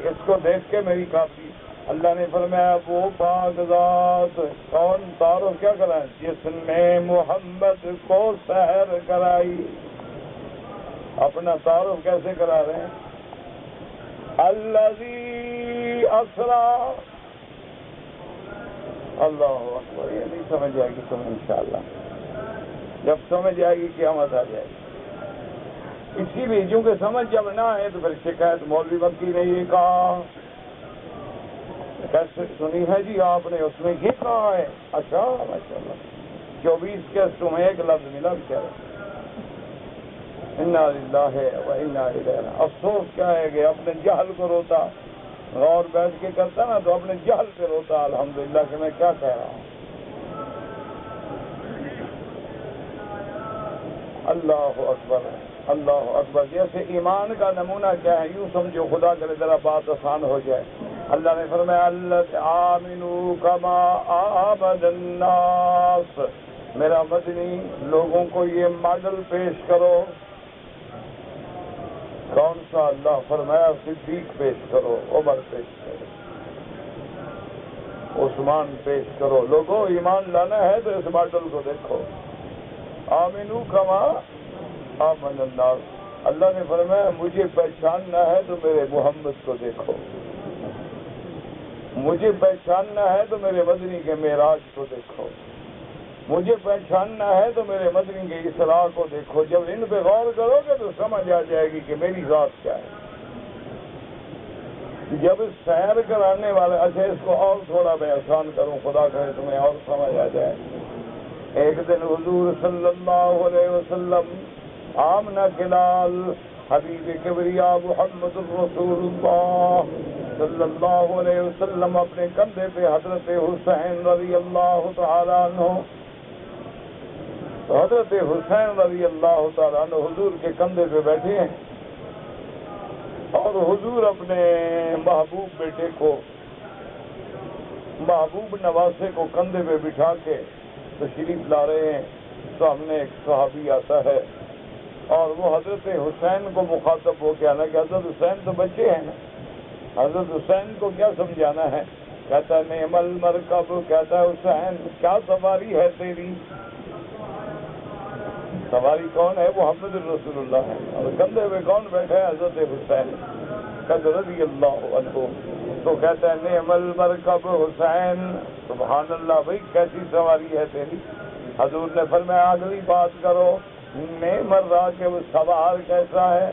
اس کو دیکھ کے میری کافی، اللہ نے فرمایا وہ پاک ذات، کون تعارف کیا کرائے، جس نے محمد کو سحر کرائی۔ اپنا تعارف کیسے کرا رہے ہیں، الذی اسری، اللہ اکبر۔ یہ نہیں سمجھ آئے گی تمہیں انشاءاللہ، جب سمجھ آئے گی قیامت آ جائے گی۔ اسی لیے چونکہ سمجھ جب نہ آئے تو پھر شکایت مولوی مکی نے یہ کہا، کیسے سنی ہے جی آپ نے، اس میں یہ کہا ہے، اچھا ماشاءاللہ 24 کے تمہیں ایک لفظ ملا بیچارہ۔ انا للہ و انا الیہ، افسوس کیا ہے کہ اپنے جہل کو روتا، غور بیٹھ کے کرتا نا تو اپنے جہل پہ روتا، الحمدللہ کہ میں کیا کہہ رہا ہوں۔ اللہ اکبر، اللہ اکبر۔ جیسے ایمان کا نمونہ کیا ہے، یوں سمجھو، خدا کرے ذرا بات آسان ہو جائے۔ اللہ نے فرمایا اللہ آمنوا کما آمن الناس، میرا مدنی لوگوں کو یہ ماڈل پیش کرو۔ کون سا؟ اللہ فرمایا صدیق پیش کرو، عمر پیش کرو، عثمان پیش کرو۔ لوگوں ایمان لانا ہے تو اس ماڈل کو دیکھو، آمنوا کما آمن الناس۔ اللہ نے فرمایا مجھے پہچاننا ہے تو میرے محمد کو دیکھو، مجھے پہچاننا ہے تو میرے مدنی کے معراج کو دیکھو، مجھے پہچاننا ہے تو میرے مدنی کے اسراء کو دیکھو۔ جب ان پہ غور کرو گے تو سمجھ آ جائے گی کہ میری ذات کیا ہے۔ جب اس سیر کرانے والے، اچھا اس کو اور تھوڑا میں آسان کروں، خدا کرے تمہیں اور سمجھ آ جائے۔ ایک دن حضور صلی اللہ علیہ وسلم، آمنہ کے لال حبیب کبریا محمد الرسول اللہ صلی اللہ علیہ وسلم اپنے کندھے پہ حضرت حسین رضی اللہ تعالیٰ عنہ، حضرت حسین رضی اللہ تعالیٰ عنہ حضور کے کندھے پہ بیٹھے ہیں، اور حضور اپنے محبوب بیٹے کو، محبوب نواسے کو کندھے پہ بٹھا کے تشریف لا رہے ہیں۔ سامنے ایک صحابی آتا ہے اور وہ حضرت حسین کو مخاطب ہو کے آنا کہ حضرت حسین تو بچے ہیں نا، حضرت حسین کو کیا سمجھانا ہے، کہتا ہے نعم المرکب، کہتا ہے حسین کیا سواری ہے تیری؟ سواری کون ہے؟ محمد رسول اللہ ہے، اور کندھے پہ کون بیٹھا ہے؟ حضرت حسین قد رضی اللہ عنہ۔ تو کہتا ہے نعم المرکب حسین، سبحان اللہ، بھائی کیسی سواری ہے تیری؟ حضور نے فرمایا اگلی بات کرو، نعم الراکب، سوار کیسا ہے؟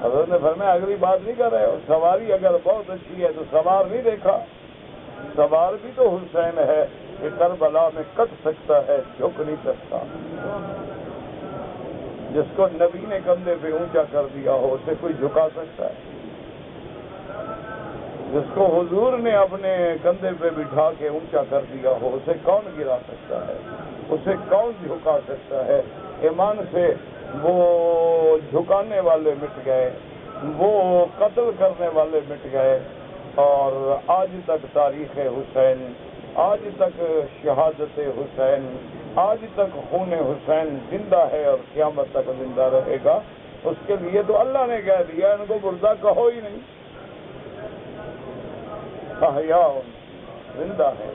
حضرت نے فرمایا اگلی بات نہیں کر رہے ہو، سواری اگر بہت اچھی ہے تو سوار نہیں دیکھا؟ سوار بھی تو حسین ہے کہ کربلا میں کٹ سکتا ہے، جھک نہیں سکتا۔ جس کو نبی نے کندھے پہ اونچا کر دیا ہو اسے کوئی جھکا سکتا ہے؟ جس کو حضور نے اپنے کندھے پہ بٹھا کے اونچا کر دیا ہو اسے کون گرا سکتا ہے؟ اسے کون جھکا سکتا ہے؟ ایمان سے وہ جھکانے والے مٹ گئے، وہ قتل کرنے والے مٹ گئے، اور آج تک تاریخ حسین، آج تک شہادت حسین، آج تک خون حسین زندہ ہے اور قیامت تک زندہ رہے گا۔ اس کے لیے تو اللہ نے کہہ دیا ان کو مردہ کہو ہی نہیں، احیاء زندہ ہے۔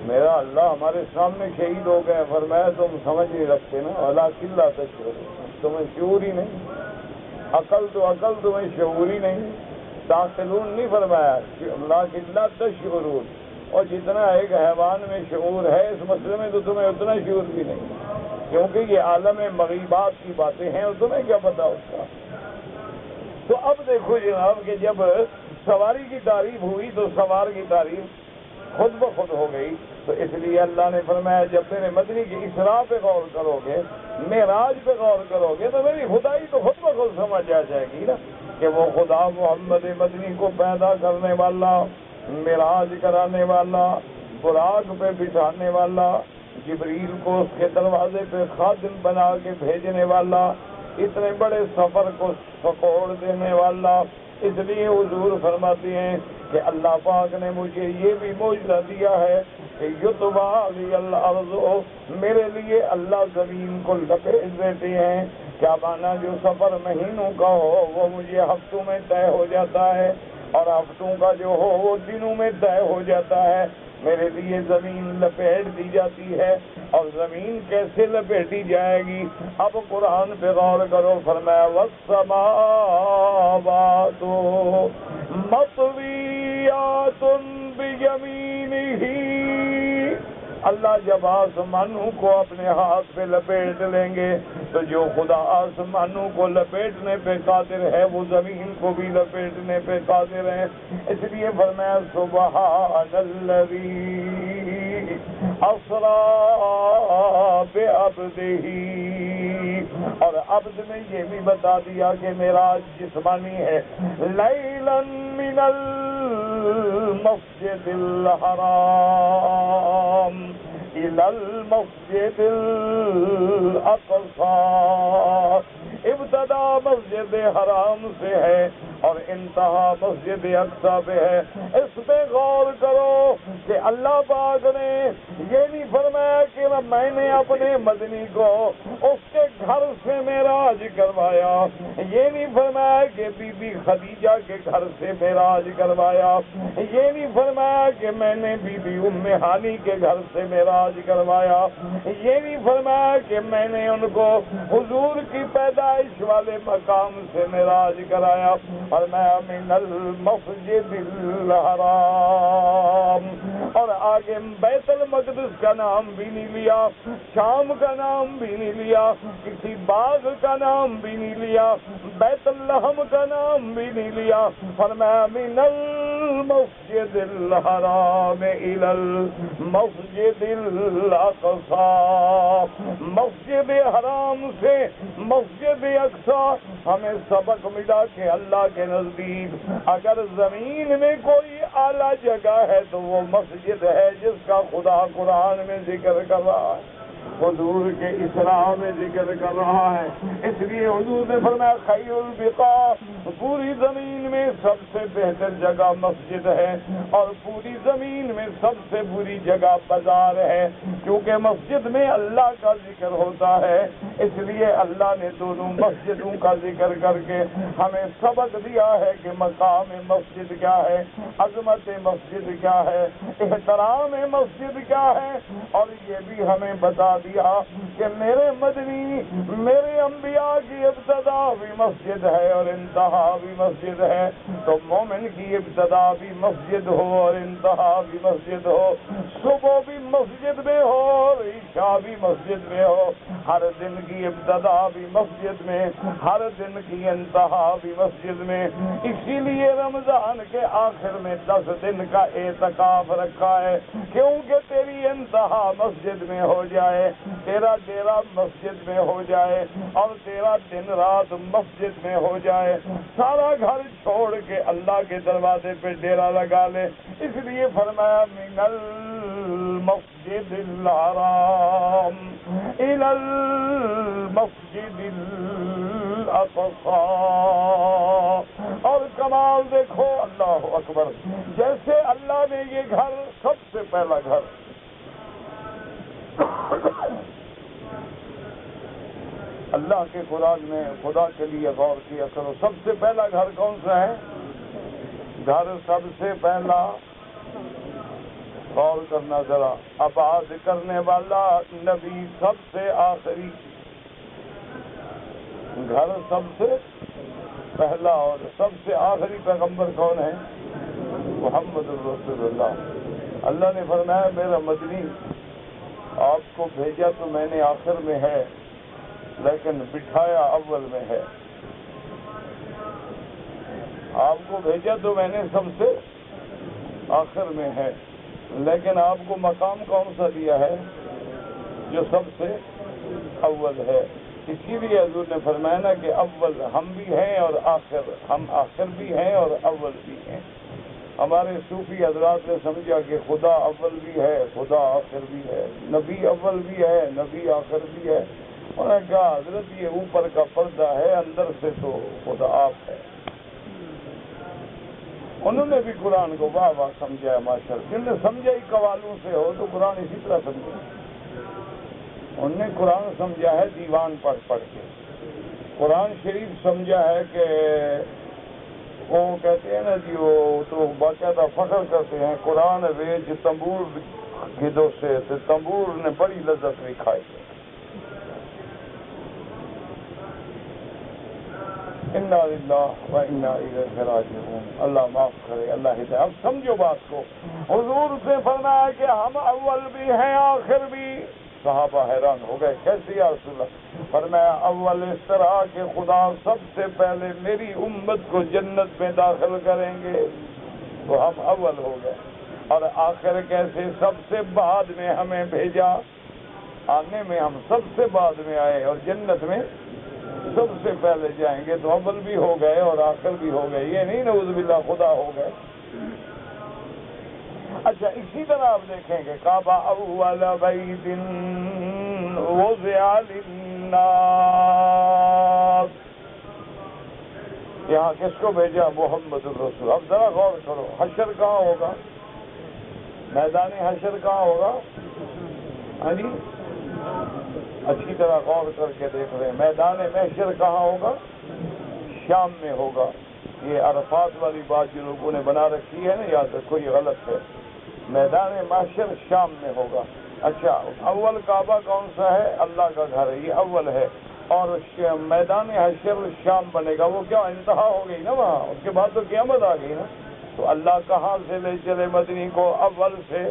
میرا اللہ ہمارے سامنے شہید ہو گئے، فرمایا تم سمجھ نہیں رکھتے نا، ولکن لا تشعرون، تمہیں شعور ہی نہیں، عقل تمہیں شعور ہی نہیں، تعقلون نہیں فرمایا، ولکن لا تشعرون۔ اور جتنا ایک حیوان میں شعور ہے اس مسئلے میں تو تمہیں اتنا شعور بھی نہیں، کیونکہ یہ عالم مغیبات کی باتیں ہیں اور تمہیں کیا پتا اس کا۔ تو اب دیکھو جناب کہ جب سواری کی تعریف ہوئی تو سوار کی تعریف خود بخود ہو گئی، تو اس لیے اللہ نے فرمایا جب میرے مدنی کی اسراء پہ غور کرو گے، معراج پہ غور کرو گے تو میری خدائی تو خود بخود سمجھ آ جائے گی نا کہ وہ خدا محمد مدنی کو پیدا کرنے والا، معراج کرانے والا، براق پہ بٹھانے والا، جبریل کو اس کے دروازے پہ خادم بنا کے بھیجنے والا، اتنے بڑے سفر کو سکوڑ دینے والا۔ اس لیے حضور فرماتے ہیں کہ اللہ پاک نے مجھے یہ بھی معجزہ دیا ہے کہ یطوی علی الارض، میرے لیے اللہ زمین کو لپیٹ دیتے ہیں۔ کیا مانا جو سفر مہینوں کا ہو وہ مجھے ہفتوں میں طے ہو جاتا ہے، اور ہفتوں کا جو ہو وہ دنوں میں طے ہو جاتا ہے۔ میرے لیے زمین لپیٹ دی جاتی ہے، اور زمین کیسے لپیٹی جائے گی؟ اب قرآن پہ غور کرو، فرمایا والسماوات مطویات بیمینہ۔ اللہ جب آسمانوں کو اپنے ہاتھ پہ لپیٹ لیں گے تو جو خدا آسمانوں کو لپیٹنے پہ قادر ہے وہ زمین کو بھی لپیٹنے پہ قادر ہے۔ اس لیے فرمایا سبحان الذی اسری بعبدہ، اور عبد نے یہ بھی بتا دیا کہ معراج جسمانی ہے، لیلا من المسجد الحرام الى المسجد الاقصى۔ ابتدا مسجد حرام سے ہے اور انتہا مسجد اقصی پہ ہے۔ اس پہ غور کرو کہ اللہ پاک نے یہ نہیں فرمایا کہ میں نے اپنے مدنی کو اس کے گھر سے معراج کروایا، یہ نہیں فرمایا کہ بی بی خدیجہ کے گھر سے معراج کروایا، یہ نہیں فرمایا کہ میں نے بی بی ام ہانی کے گھر سے معراج کروایا، یہ نہیں فرمایا کہ میں نے ان کو حضور کی پیدائش والے مقام سے معراج کرایا، فرمایا من المسجد الحرام۔ اور آگے بیت المقدس کا نام بھی نہیں لیا، شام کا نام بھی نہیں لیا، کسی باغ کا نام بھی نہیں لیا، بیت اللحم کا نام بھی نہیں لیا، فرمایا من المسجد الحرام الى المسجد الاقصی۔ مسجد حرام سے مسجد اقصی ہمیں سبق ملا کہ اللہ کے نزدیک اگر زمین میں کوئی اعلیٰ جگہ ہے تو وہ مسجد ہے جس کا خدا قرآن میں ذکر کر رہا ہے۔ حضور کے اسراء میں ذکر کر رہا ہے. اس لیے حضور نے فرمایا خیر البقاع، پوری زمین میں سب سے بہتر جگہ مسجد ہے اور پوری زمین میں سب سے بری جگہ بازار ہے، کیونکہ مسجد میں اللہ کا ذکر ہوتا ہے. اس لیے اللہ نے دونوں مسجدوں کا ذکر کر کے ہمیں سبق دیا ہے کہ مقام مسجد کیا ہے، عظمت مسجد کیا ہے، احترام مسجد کیا ہے. اور یہ بھی ہمیں بتا دیا کہ میرے مدنی، میرے انبیاء کی ابتدا بھی مسجد ہے اور انتہا بھی مسجد ہے. تو مومن کی ابتدا بھی مسجد ہو اور انتہا بھی مسجد ہو، صبح بھی مسجد میں ہو اور عشاء بھی مسجد میں ہو، ہر دن کی ابتدا بھی مسجد میں، ہر دن کی انتہا بھی مسجد میں. اسی لیے رمضان کے آخر میں 10 دن کا اعتکاف رکھا ہے، کیونکہ تیری انتہا مسجد میں ہو جائے، تیرا ڈیرا مسجد میں ہو جائے اور تیرا دن رات مسجد میں ہو جائے. سارا گھر چھوڑ کے اللہ کے دروازے پہ ڈیرا لگا لے. اس لیے فرمایا من المسجد الحرام الى المسجد الاقصى. اور کمال دیکھو، اللہ اکبر، جیسے اللہ نے یہ گھر سب سے پہلا گھر اللہ کے قرآن میں خدا کے لیے غور کیا کرو، سب سے پہلا گھر کون سا ہے؟ گھر سب سے پہلا، غور کرنا ذرا، آباد کرنے والا نبی سب سے آخری. گھر سب سے پہلا اور سب سے آخری پیغمبر کون ہے؟ محمد رسول اللہ. اللہ نے فرمایا میرا مدنی آپ کو بھیجا تو میں نے آخر میں ہے، لیکن بٹھایا اول میں ہے. آپ کو بھیجا تو میں نے سب سے آخر میں ہے، لیکن آپ کو مقام کون سا دیا ہے؟ جو سب سے اول ہے. اسی لیے حضور نے فرمایا نا کہ اول ہم بھی ہیں اور آخر، ہم آخر بھی ہیں اور اول بھی ہیں. ہمارے صوفی حضرات نے سمجھا کہ خدا اول بھی ہے، خدا آخر بھی ہے، نبی اول بھی ہے، نبی آخر بھی ہے. انہوں نے کہا حضرت یہ اوپر کا پردہ ہے، اندر سے تو خدا آپ ہے. انہوں نے بھی قرآن کو واہ واہ سمجھا ہے ماشاءاللہ. جن نے سمجھا ہی قوالوں سے ہو تو قرآن اسی طرح سمجھا. انہوں نے قرآن سمجھا ہے دیوان پڑھ پڑھ کے. قرآن شریف سمجھا ہے کہ وہ کہتے ہیں نا جی، وہ تو باقاعدہ فخر کرتے ہیں قرآن ویج تمبور گدوں سے تمبور نے بڑی لذت بھی کھائی. انا للہ و انا الیہ راجعون. اللہ معاف کرے، اللہ ہدایت. اب سمجھو بات کو. حضور سے فرمایا کہ ہم اول بھی ہیں آخر بھی. صحابہ حیران ہو گئے، کیسے یا رسول اللہ؟ فرمایا اول اس طرح کہ خدا سب سے پہلے میری امت کو جنت میں داخل کریں گے تو ہم اول ہو گئے. اور آخر کیسے؟ سب سے بعد میں ہمیں بھیجا، آنے میں ہم سب سے بعد میں آئے اور جنت میں سب سے پہلے جائیں گے تو اول بھی ہو گئے اور آخر بھی ہو گئے. یہ نہیں نعوذ باللہ خدا ہو گئے. اچھا اسی طرح آپ دیکھیں کہ کعبہ اول بیت وضع للناس، یہاں کس کو بھیجا؟ محمد الرسول. اب ذرا غور کرو، حشر کہاں ہوگا؟ میدان حشر کہاں ہوگا؟ ہاں جی اچھی طرح غور کر کے دیکھ رہے ہیں. میدان محشر کہاں ہوگا؟ شام میں ہوگا. یہ عرفات والی بات جو لوگوں نے بنا رکھی ہے نا، یاد رکھو یہ غلط ہے. میدان محشر شام میں ہوگا. اچھا اول کعبہ کون سا ہے؟ اللہ کا گھر ہے، یہ اول ہے. اور میدان حشر شام بنے گا، وہ کیا انتہا ہو گئی نا وہاں، اس کے بعد تو قیامت آ گئی نا. تو اللہ کہاں سے لے چلے مدنی کو؟ اول سے.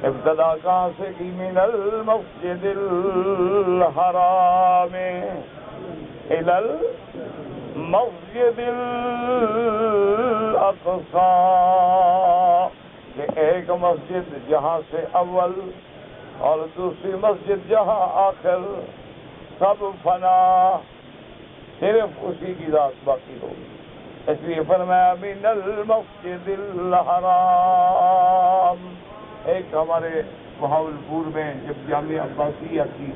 ابتدا کہاں سے کی؟ من المسجد الحرام الى المسجد الاقصى، کہ ایک مسجد جہاں سے اول اور دوسری مسجد جہاں آخر، سب فنا، صرف اسی کی ذات باقی ہوگی. اس لیے فرمایا من المسجد الحرام. ایک ہمارے بہاولپور میں جب جامعہ عباسیہ کی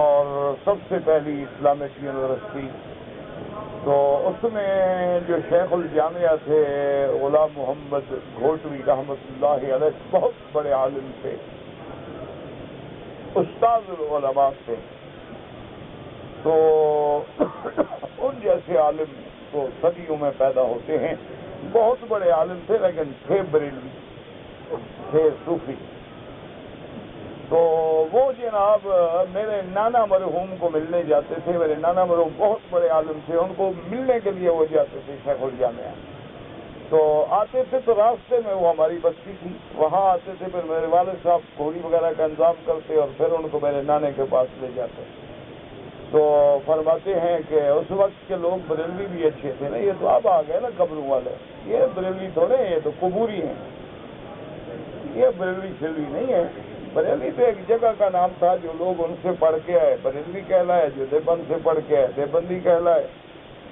اور سب سے پہلی اسلامک یونیورسٹی، تو اس میں جو شیخ الجامعہ تھے غلام محمد گھوٹوی رحمۃ اللہ علیہ، بہت بڑے عالم تھے، استاد العلماء تھے. تو ان جیسے عالم تو صدیوں میں پیدا ہوتے ہیں. بہت بڑے عالم تھے لیکن تھے بریلوی، تھے صوفی. تو وہ جناب میرے نانا مرحوم کو ملنے جاتے تھے. میرے نانا مرحوم بہت بڑے عالم تھے، ان کو ملنے کے لیے وہ جاتے تھے شیخ الجامعہ. تو آتے تھے تو راستے میں وہ ہماری بستی تھی، وہاں آتے تھے. پھر میرے والد صاحب گھوڑی وغیرہ کا انتظام کرتے اور پھر ان کو میرے نانے کے پاس لے جاتے. تو فرماتے ہیں کہ اس وقت کے لوگ بریلوی بھی اچھے تھے نا. یہ تو اب آ گئے نا قبروں والے، یہ بریلوی تھوڑے، یہ تو قبوری ہیں. یہ بریلوی شریلوی نہیں ہے. بریلوی تو ایک جگہ کا نام تھا جو لوگ ان سے پڑھ کے آئے. بریلوی کہلائے جو دیوبند سے پڑھ کے آئے دیوبندی کہلائے،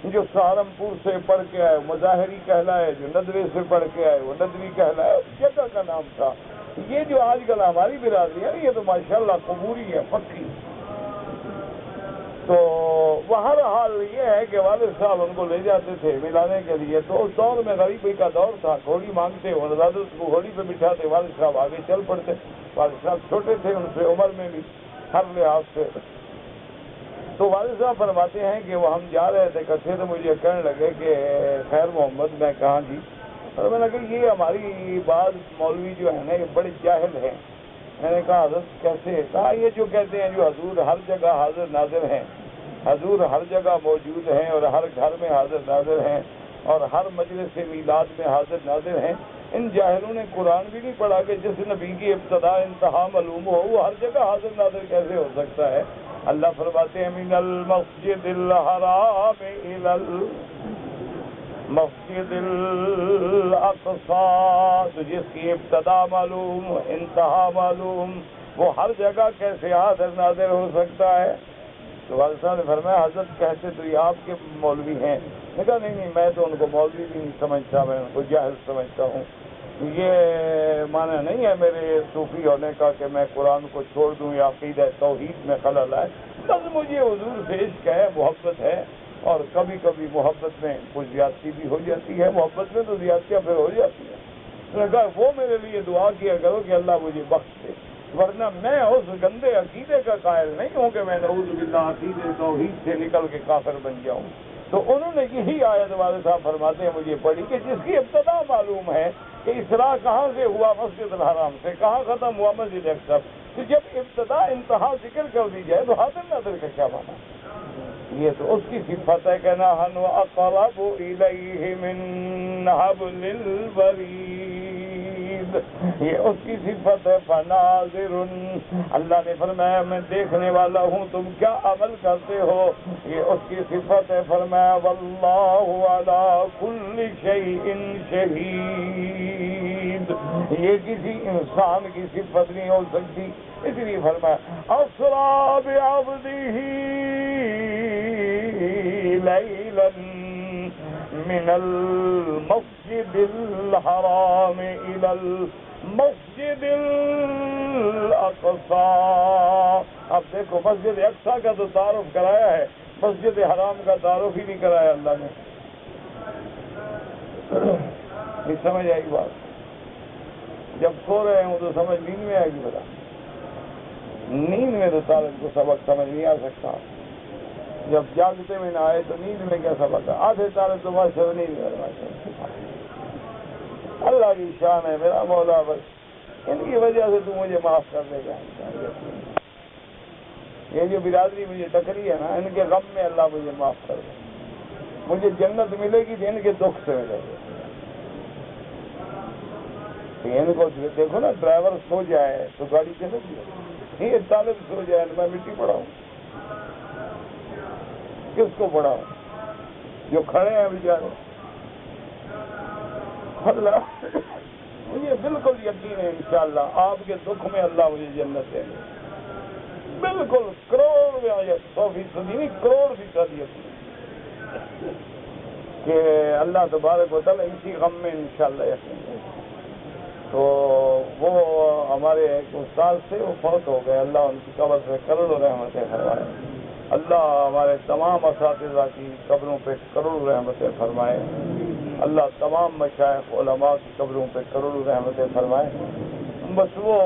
جو سہارنپور سے پڑھ کے آئے مظاہری کہلائے، جو ندوے سے پڑھ کے آئے وہ ندوی کہلائے. اس جگہ کا نام تھا. یہ جو آج کل ہماری برادری ہے یہ تو ماشاءاللہ قبوری ہے، پکی. تو بہر حال یہ ہے کہ والد صاحب ان کو لے جاتے تھے ملانے کے لیے. تو اس دور میں غریبی کا دور تھا. گھوڑی مانگتے، والد کو گھوڑی پہ بٹھاتے، والد صاحب آگے چل پڑتے. والد صاحب چھوٹے تھے ان سے عمر میں بھی ہر لحاظ سے. تو والد صاحب فرماتے ہیں کہ وہ ہم جا رہے تھے کٹھے، تو مجھے کہنے لگے کہ خیر محمد. میں کہاں جی؟ اور میں نے کہا یہ ہماری بعض مولوی جو ہے نا یہ بڑے جاہل ہیں. میں نے کہا حضرت کیسے؟ کہا یہ جو کہتے ہیں جو حضور ہر جگہ حاضر ناظر ہیں، حضور ہر جگہ موجود ہیں اور ہر گھر میں حاضر ناظر ہیں اور ہر مجلس میلاد میں حاضر ناظر ہیں. ان جاہلوں نے قرآن بھی نہیں پڑھا کہ جس نبی کی ابتدا انتہا معلوم ہو وہ ہر جگہ حاضر ناظر کیسے ہو سکتا ہے؟ اللہ فرماتے ہیں من المسجد الحرام الى المسجد الاقصی، تو جس کی ابتدا معلوم انتہا معلوم وہ ہر جگہ کیسے حاضر ناظر ہو سکتا ہے؟ تو والد صاحب نے فرمایا حضرت کہتے تو یہ آپ کے مولوی ہیں. میں کہا نہیں میں تو ان کو مولوی بھی نہیں سمجھتا، میں ان کو جاہل سمجھتا ہوں. یہ معنی نہیں ہے میرے صوفی ہونے کا کہ میں قرآن کو چھوڑ دوں یا عقیدہ توحید میں خلل آئے. بس مجھے حضور سے عشق ہے، محبت ہے، اور کبھی کبھی محبت میں کچھ زیادتی بھی ہو جاتی ہے. محبت میں تو زیادتیاں پھر ہو جاتی ہیں. میں نے کہا وہ میرے لیے دعا کیا کرو کہ اللہ مجھے بخش دے، ورنہ میں اس گندے عقیدے کا قائل نہیں ہوں کہ میں نعوذ باللہ عقیدے توحید سے نکل کے کافر بن جاؤں. تو انہوں نے یہی آیت والد صاحب فرماتے ہیں مجھے پڑھی کہ جس کی ابتدا معلوم ہے کہ اسراء کہاں سے ہوا مسجد الحرام سے، کہاں ختم ہوا مسجد اقصی، تو جب ابتدا انتہا ذکر کر دی جائے تو حاضر ناظر کا کیا مانا؟ یہ تو اس کی صفت ہے کہ نحن اقرب الیہ من حبل الورید، یہ اس کی صفت ہے. فناظر، اللہ نے فرمایا میں دیکھنے والا ہوں تم کیا عمل کرتے ہو، یہ اس کی صفت ہے. فرمایا واللہ علی کل شیء شہید، یہ کسی انسان کی صفت نہیں ہو سکتی. اس لیے فرمایا اسری بعبدہ لیلا من المسجد الحرام الى المسجد الاقصی. اب دیکھو مسجد اقصی کا تو تعارف کرایا ہے، مسجد حرام کا تعارف ہی نہیں کرایا اللہ نے. نہیں سمجھ آئی بات؟ جب سو رہے ہوں تو سمجھ نیند میں آئے گی. بتا نیند میں تو طالب کو سبق سمجھ نہیں آ سکتا، جب جاگتے میں نہ آئے تو نیند میں کیا سبق ہے؟ آدھے طالب تو ماشاء نہیں ہے. اللہ کی شان ہے میرا مولا، بس ان کی وجہ سے تو مجھے معاف کر دے گا. یہ جو برادری مجھے ٹکری ہے نا، ان کے غم میں اللہ مجھے معاف کر دے. مجھے جنت ملے گی تو ان کے دکھ سے ملے گی. ان کو دیکھو نا، ڈرائیور سو جائے تو گاڑی چلے گی، یہ طالب سو جائے میں مٹی پڑھاؤں، کس کو پڑھاؤں؟ جو کھڑے ہیں بیچارے. اللہ مجھے بالکل یقین ہے انشاءاللہ آپ کے دکھ میں اللہ مجھے جنت دے گا. بالکل کروڑ یا 100% نہیں، کروڑ فیصد یقین کہ اللہ تبارک و تعالیٰ اسی غم میں انشاءاللہ یقین دے گا. تو وہ ہمارے ایک استاد سے وہ فوت ہو گئے، اللہ ان کی قبر سے کروڑوں رحمتیں فرمائے، اللہ ہمارے تمام اساتذہ کی قبروں پہ کروڑوں رحمتیں فرمائے، اللہ تمام مشائخ علماء کی قبروں پہ کروڑوں رحمتیں فرمائے۔ بس وہ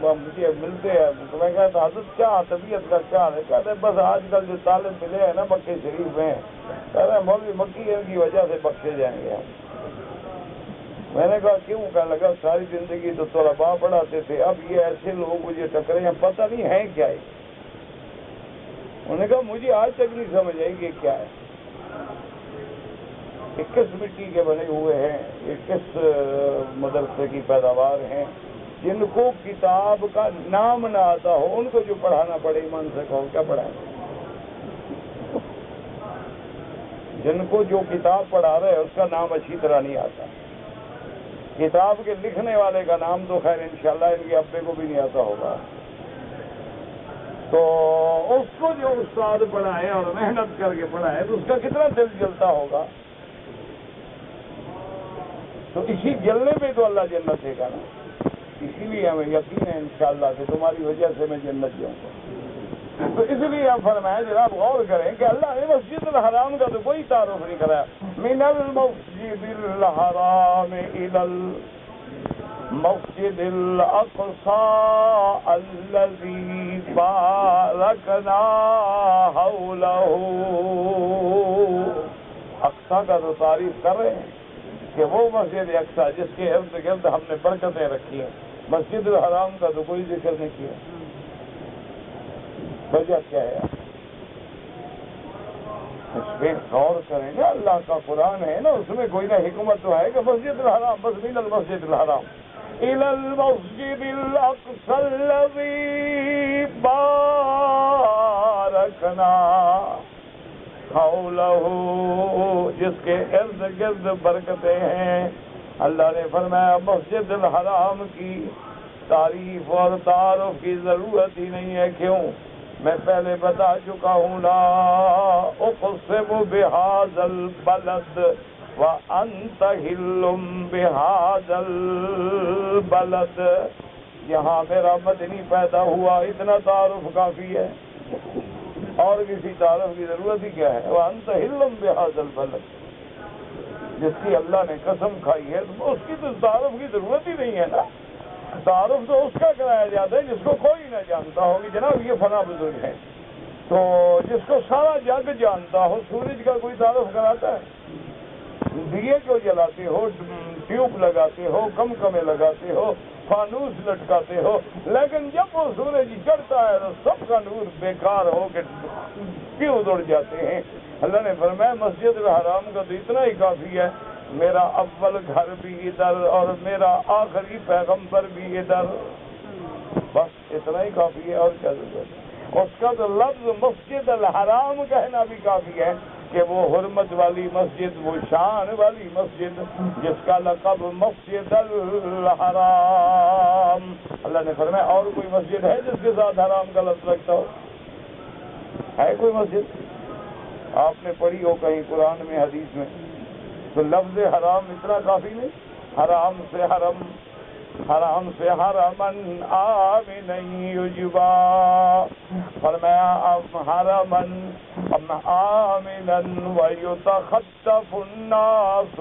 مجھے ملتے ہیں تو میں کہتا ہوں حضرت کیا طبیعت کا کیا ہے؟ کہتے ہیں بس آج کل جو طالب ملے ہیں نا مکے شریف میں، کہہ رہے ہیں مولوی مکی ان کی وجہ سے بخشے جائیں گے۔ میں نے کہا کیوں؟ کہنے لگا ساری زندگی تو طلباء پڑھاتے تھے، اب یہ ایسے لوگ مجھے ٹکرے ہیں، پتہ نہیں ہے کیا ہے۔ انہوں نے کہا مجھے آج تک نہیں سمجھ آئی کہ کیا ہے۔ یہ کس مٹی کے بنے ہوئے ہیں، یہ کس مدرسے کی پیداوار ہیں، جن کو کتاب کا نام نہ آتا ہو ان کو جو پڑھانا پڑے، ایمان سے کہو کیا پڑھائیں؟ جن کو جو کتاب پڑھا رہے اس کا نام اچھی طرح نہیں آتا، کتاب کے لکھنے والے کا نام تو خیر انشاءاللہ ان کے ابے کو بھی نہیں آتا ہوگا، تو اس کو جو استاد پڑھائے اور محنت کر کے پڑھائے تو اس کا کتنا دل جلتا ہوگا۔ تو اسی جلنے پہ تو اللہ جنت دے گا نا، اسی لیے ہمیں یقین ہے انشاءاللہ کہ تمہاری وجہ سے میں جنت جاؤں گا۔ تو اس لیے ہم فرمائیں جناب غور کریں کہ اللہ نے مسجد الحرام کا تو کوئی تعارف نہیں کرایا، من المسجد الحرام الى المسجد الاقصى الذي باركنا حوله۔ اقصی کا تو تعریف کر رہے ہیں کہ وہ مسجد اقصی جس کے ارد گرد ہم نے برکتیں رکھی ہیں، مسجد الحرام کا تو کوئی ذکر نہیں کیا۔ وجہ کیا ہے؟ اس پہ غور کریں گے، اللہ کا قرآن ہے نا، اس میں کوئی نہ حکمت تو ہے کہ مسجد الحرام، بس من المسجد الحرام الى المسجد الاقصى الذي باركنا حوله، جس کے ارد گرد برکتیں ہیں۔ اللہ نے فرمایا مسجد الحرام کی تعریف اور تعارف کی ضرورت ہی نہیں ہے، کیوں؟ میں پہلے بتا چکا ہوں، لا اقسم بهذا البلد وانت حل بهذا البلد، یہاں میرا مدنی پیدا ہوا، اتنا تعارف کافی ہے، اور کسی تعارف کی ضرورت ہی کیا ہے؟ وانت حل بهذا البلد، جس کی اللہ نے قسم کھائی ہے تو اس کی تو تعارف کی ضرورت ہی نہیں ہے نا۔ تعارف تو اس کا کرایا جاتا ہے جس کو کوئی نہ جانتا ہو کہ جناب یہ فلاں بزرگ ہے، تو جس کو سارا جگ جانتا ہو، سورج کا کوئی تعارف کراتا ہے؟ دیے کو جلاتے ہو، ٹیوب لگاتے ہو، کمکمے لگاتے ہو، فانوس لٹکاتے ہو، لیکن جب وہ سورج چڑھتا ہے تو سب کا نور بیکار ہو کے کیوں اڑ جاتے ہیں؟ اللہ نے فرمایا مسجد الحرام کا تو اتنا ہی کافی ہے، میرا اول گھر بھی ادھر اور میرا آخری پیغمبر بھی ادھر، بس اتنا ہی کافی ہے، اور کیا ضرورت ہے؟ اس کا تو لفظ مسجد الحرام کہنا بھی کافی ہے کہ وہ حرمت والی مسجد، وہ شان والی مسجد جس کا لقب مسجد الحرام۔ اللہ نے فرمایا اور کوئی مسجد ہے جس کے ساتھ حرام کا لفظ لگتا ہو؟ ہے کوئی مسجد آپ نے پڑھی ہو کہیں قرآن میں، حدیث میں؟ تو لفظ حرام اتنا کافی نہیں؟ حرام سے حرم، حرام سے حرمن آمنا یجبا، فرمایا حرمن آمنا ویتخطف الناس،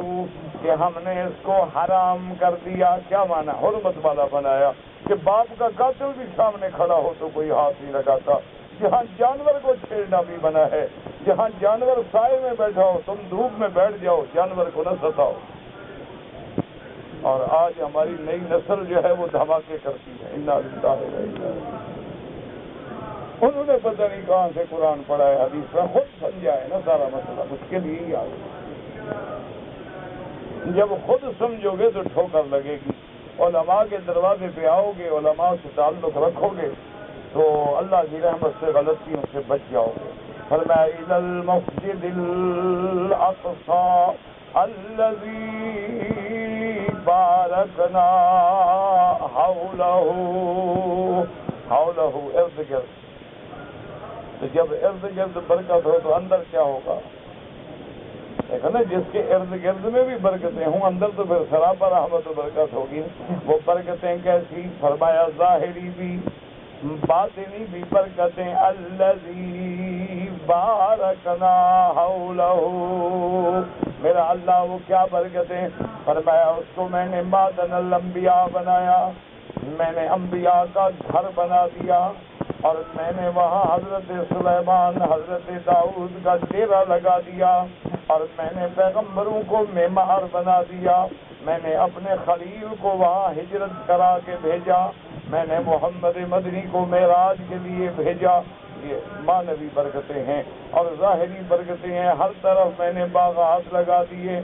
کہ ہم نے اس کو حرام کر دیا، کیا معنی؟ حرمت والا بنایا کہ باپ کا قاتل بھی سامنے کھڑا ہو تو کوئی ہاتھ نہیں لگاتا، جہاں جانور کو چھیڑنا بھی منع ہے، جہاں جانور سائے میں بیٹھا ہو تم دھوپ میں بیٹھ جاؤ، جانور کو نہ ستاؤ۔ اور آج ہماری نئی نسل جو ہے وہ دھماکے کرتی ہے، انا للہ و انا الیہ راجعون۔ انہوں نے پتہ نہیں کہاں سے قرآن پڑھا ہے، حدیث میں خود سمجھا ہے نا سارا مسئلہ، مشکل ہی آ گئی۔ جب خود سمجھو گے تو ٹھوکر لگے گی، علماء کے دروازے پہ آؤ گے، علماء سے تعلق رکھو گے تو اللہ کی رحمت سے غلطیوں سے بچ جاؤ گے۔ فرمایا الی المسجد الاقصى الذي باركنا حوله، حوله ارد گرد، تو جب ارد گرد برکت ہو تو اندر کیا ہوگا؟ دیکھو نا، جس کے ارد گرد میں بھی برکتیں ہوں، اندر تو پھر سراپا رحمت و برکت ہوگی. وہ برکتیں کیسی؟ فرمایا ظاہری بھی باطنی بھی برکتیں. الذی بارکنا حولہ، میرا اللہ وہ کیا برکتیں؟ فرمایا اس کو میں نے معدن الانبیاء بنایا، میں نے انبیاء کا گھر بنا دیا، اور میں نے وہاں حضرت سلیمان حضرت داؤد کا ڈیرا لگا دیا، اور میں نے پیغمبروں کو معمار بنا دیا، میں نے اپنے خلیل کو وہاں ہجرت کرا کے بھیجا، میں نے محمد مدنی کو معراج کے لیے بھیجا. یہ معنوی برکتیں ہیں. اور ظاہری برکتیں ہیں، ہر طرف میں نے باغات لگا دیے،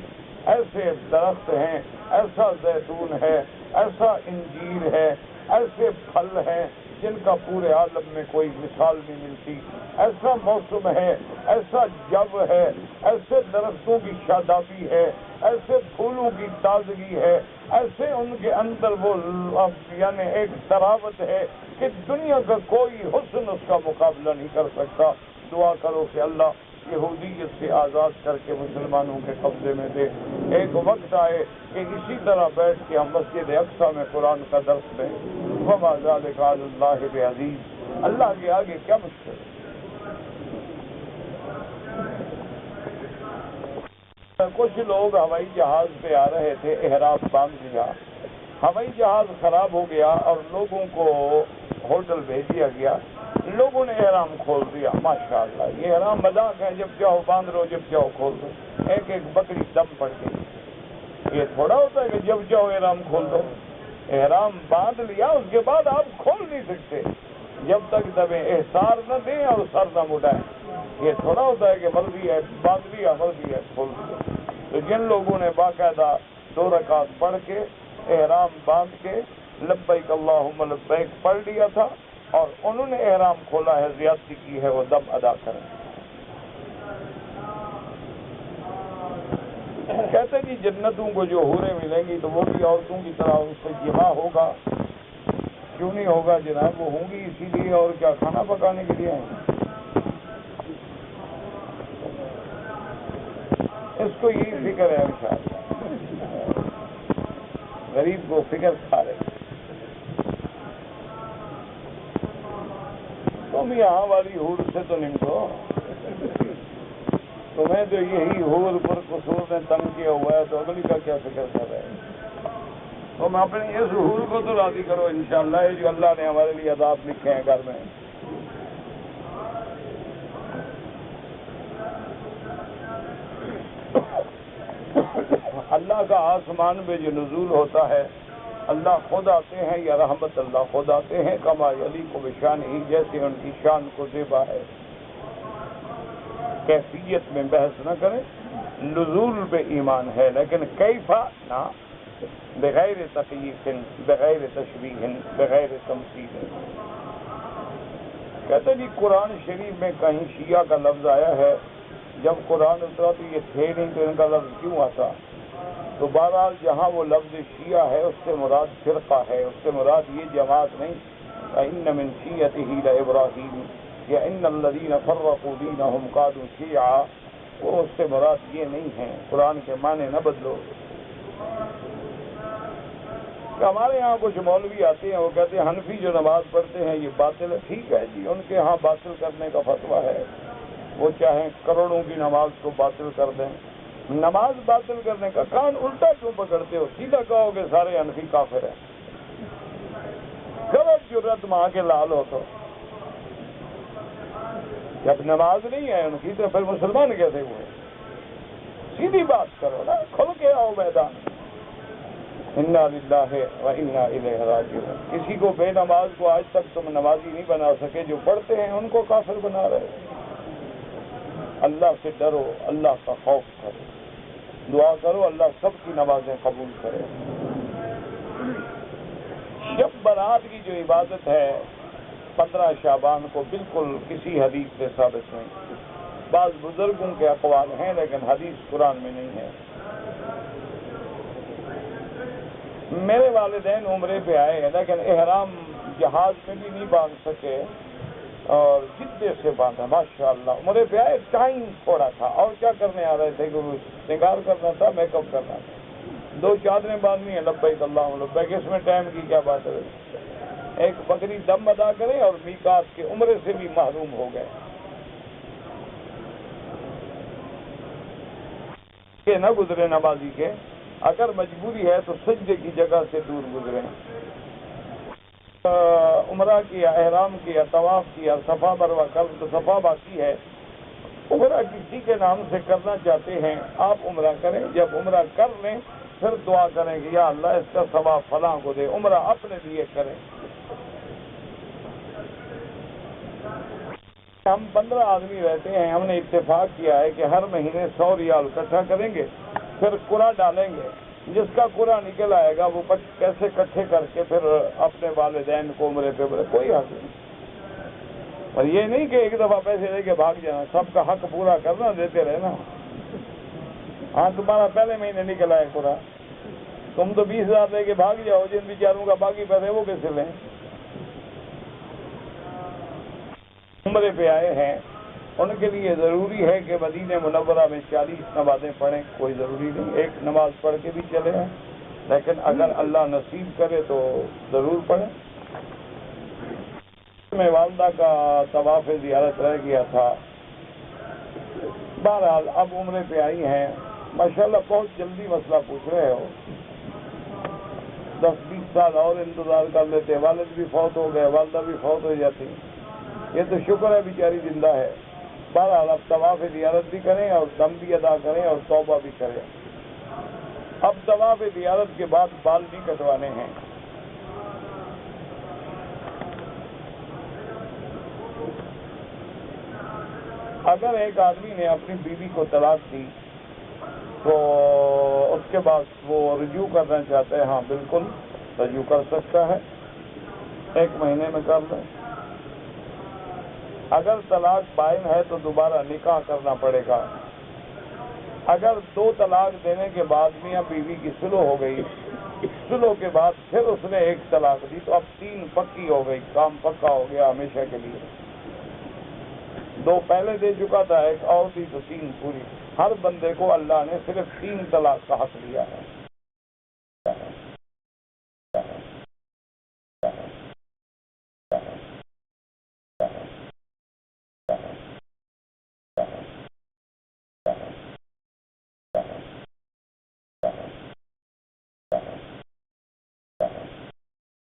ایسے درخت ہیں، ایسا زیتون ہے، ایسا انجیر ہے، ایسے پھل ہیں جن کا پورے عالم میں کوئی مثال نہیں ملتی. ایسا موسم ہے، ایسا جب ہے، ایسے درختوں کی شادابی ہے، ایسے پھولوں کی تازگی ہے، ایسے ان کے اندر وہ یعنی ایک طراوت ہے کہ دنیا کا کوئی حسن اس کا مقابلہ نہیں کر سکتا. دعا کرو کہ اللہ یہودیت سے آزاد کر کے مسلمانوں کے قبضے میں دے. ایک وقت آئے کہ اسی طرح بیٹھ کے ہم مسجد اقصیٰ میں قرآن کا درس دیں. وما ذلک علی اللہ بعزیز، اللہ کے آگے کیا مشکل. کچھ لوگ ہوائی جہاز پہ آ رہے تھے، احرام باندھ لیا، ہوائی جہاز خراب ہو گیا اور لوگوں کو ہوٹل بھیج دیا گیا، لوگوں نے احرام کھول دیا. ماشاءاللہ، یہ احرام مذاق ہے، جب چاہو باندھ لو، جب چاہو کھول دو. ایک ایک بکری دم پڑ گئی. یہ تھوڑا ہوتا ہے کہ جب چاہو احرام کھول دو. احرام باندھ لیا، اس کے بعد آپ کھول نہیں سکتے جب تک دبیں احسار نہ دیں اور سر نہ مٹائیں. یہ تھوڑا ہوتا ہے کہ مرضی ہے باندھ لیا، مرضی ہے کھول دیا. تو جن لوگوں نے باقاعدہ 2 رکعت پڑھ کے احرام باندھ کے لبیک اللہم لبیک پڑھ لیا تھا اور انہوں نے احرام کھولا ہے، زیادتی کی ہے، وہ دم ادا کریں. کہتے جی جنتوں کو جو حوریں ملیں گی تو وہ بھی عورتوں کی طرح اس سے جمع ہوگا. کیوں نہیں ہوگا جناب، وہ ہوں گی اسی لیے، اور کیا کھانا پکانے کے لیے ہیں. اس کو یہی فکر ہے انشاءاللہ، غریب کو فکر کھا رہے. تم یہاں والی حور سے تو نمٹو، تمہیں تو یہی حور پر قصور نے تنگ کیا ہوا ہے، تو اگلی کا کیا فکر کر رہے ہیں. تم اپنی اس حور کو تو راضی کرو انشاءاللہ، یہ جو اللہ نے ہمارے لیے عذاب لکھے ہیں گھر میں. اللہ کا آسمان پہ جو نزول ہوتا ہے، اللہ خود آتے ہیں یا رحمت اللہ خود آتے ہیں. کما علی کو بشان ہی، جیسے ان کی شان کو زیبا ہے. کیفیت میں بحث نہ کریں، نزول پہ ایمان ہے، لیکن کیفا نہ، بغیر تکییف، بغیر تشبیہ، بغیر تمثیل. کہتے جی قرآن شریف میں کہیں شیعہ کا لفظ آیا ہے، جب قرآن اترا تو یہ تھے نہیں تو ان کا لفظ کیوں آتا. تو بہرحال جہاں وہ لفظ شیعہ ہے اس سے مراد فرقہ ہے، اس سے مراد یہ جماعت نہیں. ان من شیعته لابراہیم یا ان الذین فرقوا دینہم کانوا شیعا، وہ اس سے مراد یہ نہیں ہے. قرآن کے معنی نہ بدلو. ہمارے ہاں کچھ مولوی آتے ہیں، وہ کہتے ہیں حنفی جو نماز پڑھتے ہیں یہ باطل ہے. ٹھیک ہے جی، ان کے ہاں باطل کرنے کا فتویٰ ہے، وہ چاہیں کروڑوں کی نماز کو باطل کر دیں. نماز باطل کرنے کا کان الٹا کیوں پکڑتے ہو؟ سیدھا کہو کہ سارے حنفی کافر ہیں. غلط جرت ماں کے لال ہو تو جب نماز نہیں ہے ان کی تو پھر مسلمان کیسے ہوئے؟ سیدھی بات کرو نا، کھل کے آؤ میدان. انا للہ و انا الیہ راجعون. کسی کو بے نماز کو آج تک تم نمازی نہیں بنا سکے، جو پڑھتے ہیں ان کو کافر بنا رہے. اللہ سے ڈرو، اللہ کا خوف کرو، دعا کرو اللہ سب کی نمازیں قبول کرے. شب برات کی جو عبادت ہے 15 شعبان کو، بالکل کسی حدیث سے ثابت نہیں. بعض بزرگوں کے اقوال ہیں لیکن حدیث قرآن میں نہیں ہے. میرے والدین عمرے پہ آئے ہیں لیکن احرام جہاز میں بھی نہیں باندھ سکے، اور جدے سے باندھا ماشاءاللہ. عمرے پہ آئے, ٹائم تھوڑا تھا, اور کیا کرنے آ رہے تھے کہ سنگار کرنا تھا, میک اپ کرنا تھا, 2 چادریں باندھنی ہیں, لبیک اللہم لبیک, اس میں ٹائم کی کیا بات ہے. ایک بکری دم ادا کریں اور میقات کے عمرے سے بھی محروم ہو گئے. کہ نہ گزرے نمازی کے, اگر مجبوری ہے تو سجدے کی جگہ سے دور گزریں. عمرہ کیا, احرام کیا, طواف کیا, صفا مروہ کر تو صفا باقی ہے. عمرہ کسی کے نام سے کرنا چاہتے ہیں آپ عمرہ کریں, جب عمرہ کر لیں پھر دعا کریں کہ یا اللہ اس کا ثواب فلاں کو دے. عمرہ اپنے لیے کریں. ہم 15 آدمی رہتے ہیں, ہم نے اتفاق کیا ہے کہ ہر مہینے 100 ریال اکٹھا کریں گے, پھر قرعہ ڈالیں گے. جس کا قرعہ نکل آئے گا وہ پیسے اکٹھے کر کے پھر اپنے والدین کو عمرے پہ بولے, کوئی حق نہیں. اور یہ نہیں کہ ایک دفعہ پیسے لے کے بھاگ جانا, سب کا حق پورا کرنا, دیتے رہنا. ہاں تمہارا پہلے مہینے نکل آئے قرعہ, تم تو 20,000 لے کے بھاگ جاؤ, جن بیچاروں کا باقی پیسے وہ کیسے لیں. عمرے پہ آئے ہیں ان کے لیے ضروری ہے کہ مدینہ منورہ میں 40 نمازیں پڑھیں. کوئی ضروری نہیں, ایک نماز پڑھ کے بھی چلے ہیں, لیکن اگر اللہ نصیب کرے تو ضرور پڑھیں. میں والدہ کا طواف زیارت رہ گیا تھا. بہرحال اب عمرے پہ آئی ہیں, ماشاءاللہ بہت جلدی مسئلہ پوچھ رہے ہو. 10-20 سال اور انتظار کر لیتے, والد بھی فوت ہو گئے, والدہ بھی فوت ہو جاتی. یہ تو شکر ہے بیچاری زندہ ہے. بہرحال اب طواف زیارت بھی کریں اور دم بھی ادا کریں اور توبہ بھی کریں. اب طواف زیارت کے بعد بال بھی کٹوانے ہیں. اگر ایک آدمی نے اپنی بیوی کو طلاق دی تو اس کے بعد وہ رجوع کرنا چاہتا ہے, ہاں بالکل رجوع کر سکتا ہے, 1 مہینے میں کر لیں. اگر طلاق بائن ہے تو دوبارہ نکاح کرنا پڑے گا. اگر 2 طلاق دینے کے بعد میاں بیوی کی صلح ہو گئی, صلح کے بعد پھر اس نے 1 طلاق دی تو اب 3 پکی ہو گئی, کام پکا ہو گیا ہمیشہ کے لیے. 2 پہلے دے چکا تھا, 1 اور دی تو 3 پوری. ہر بندے کو اللہ نے صرف 3 طلاق کا حق دیا ہے.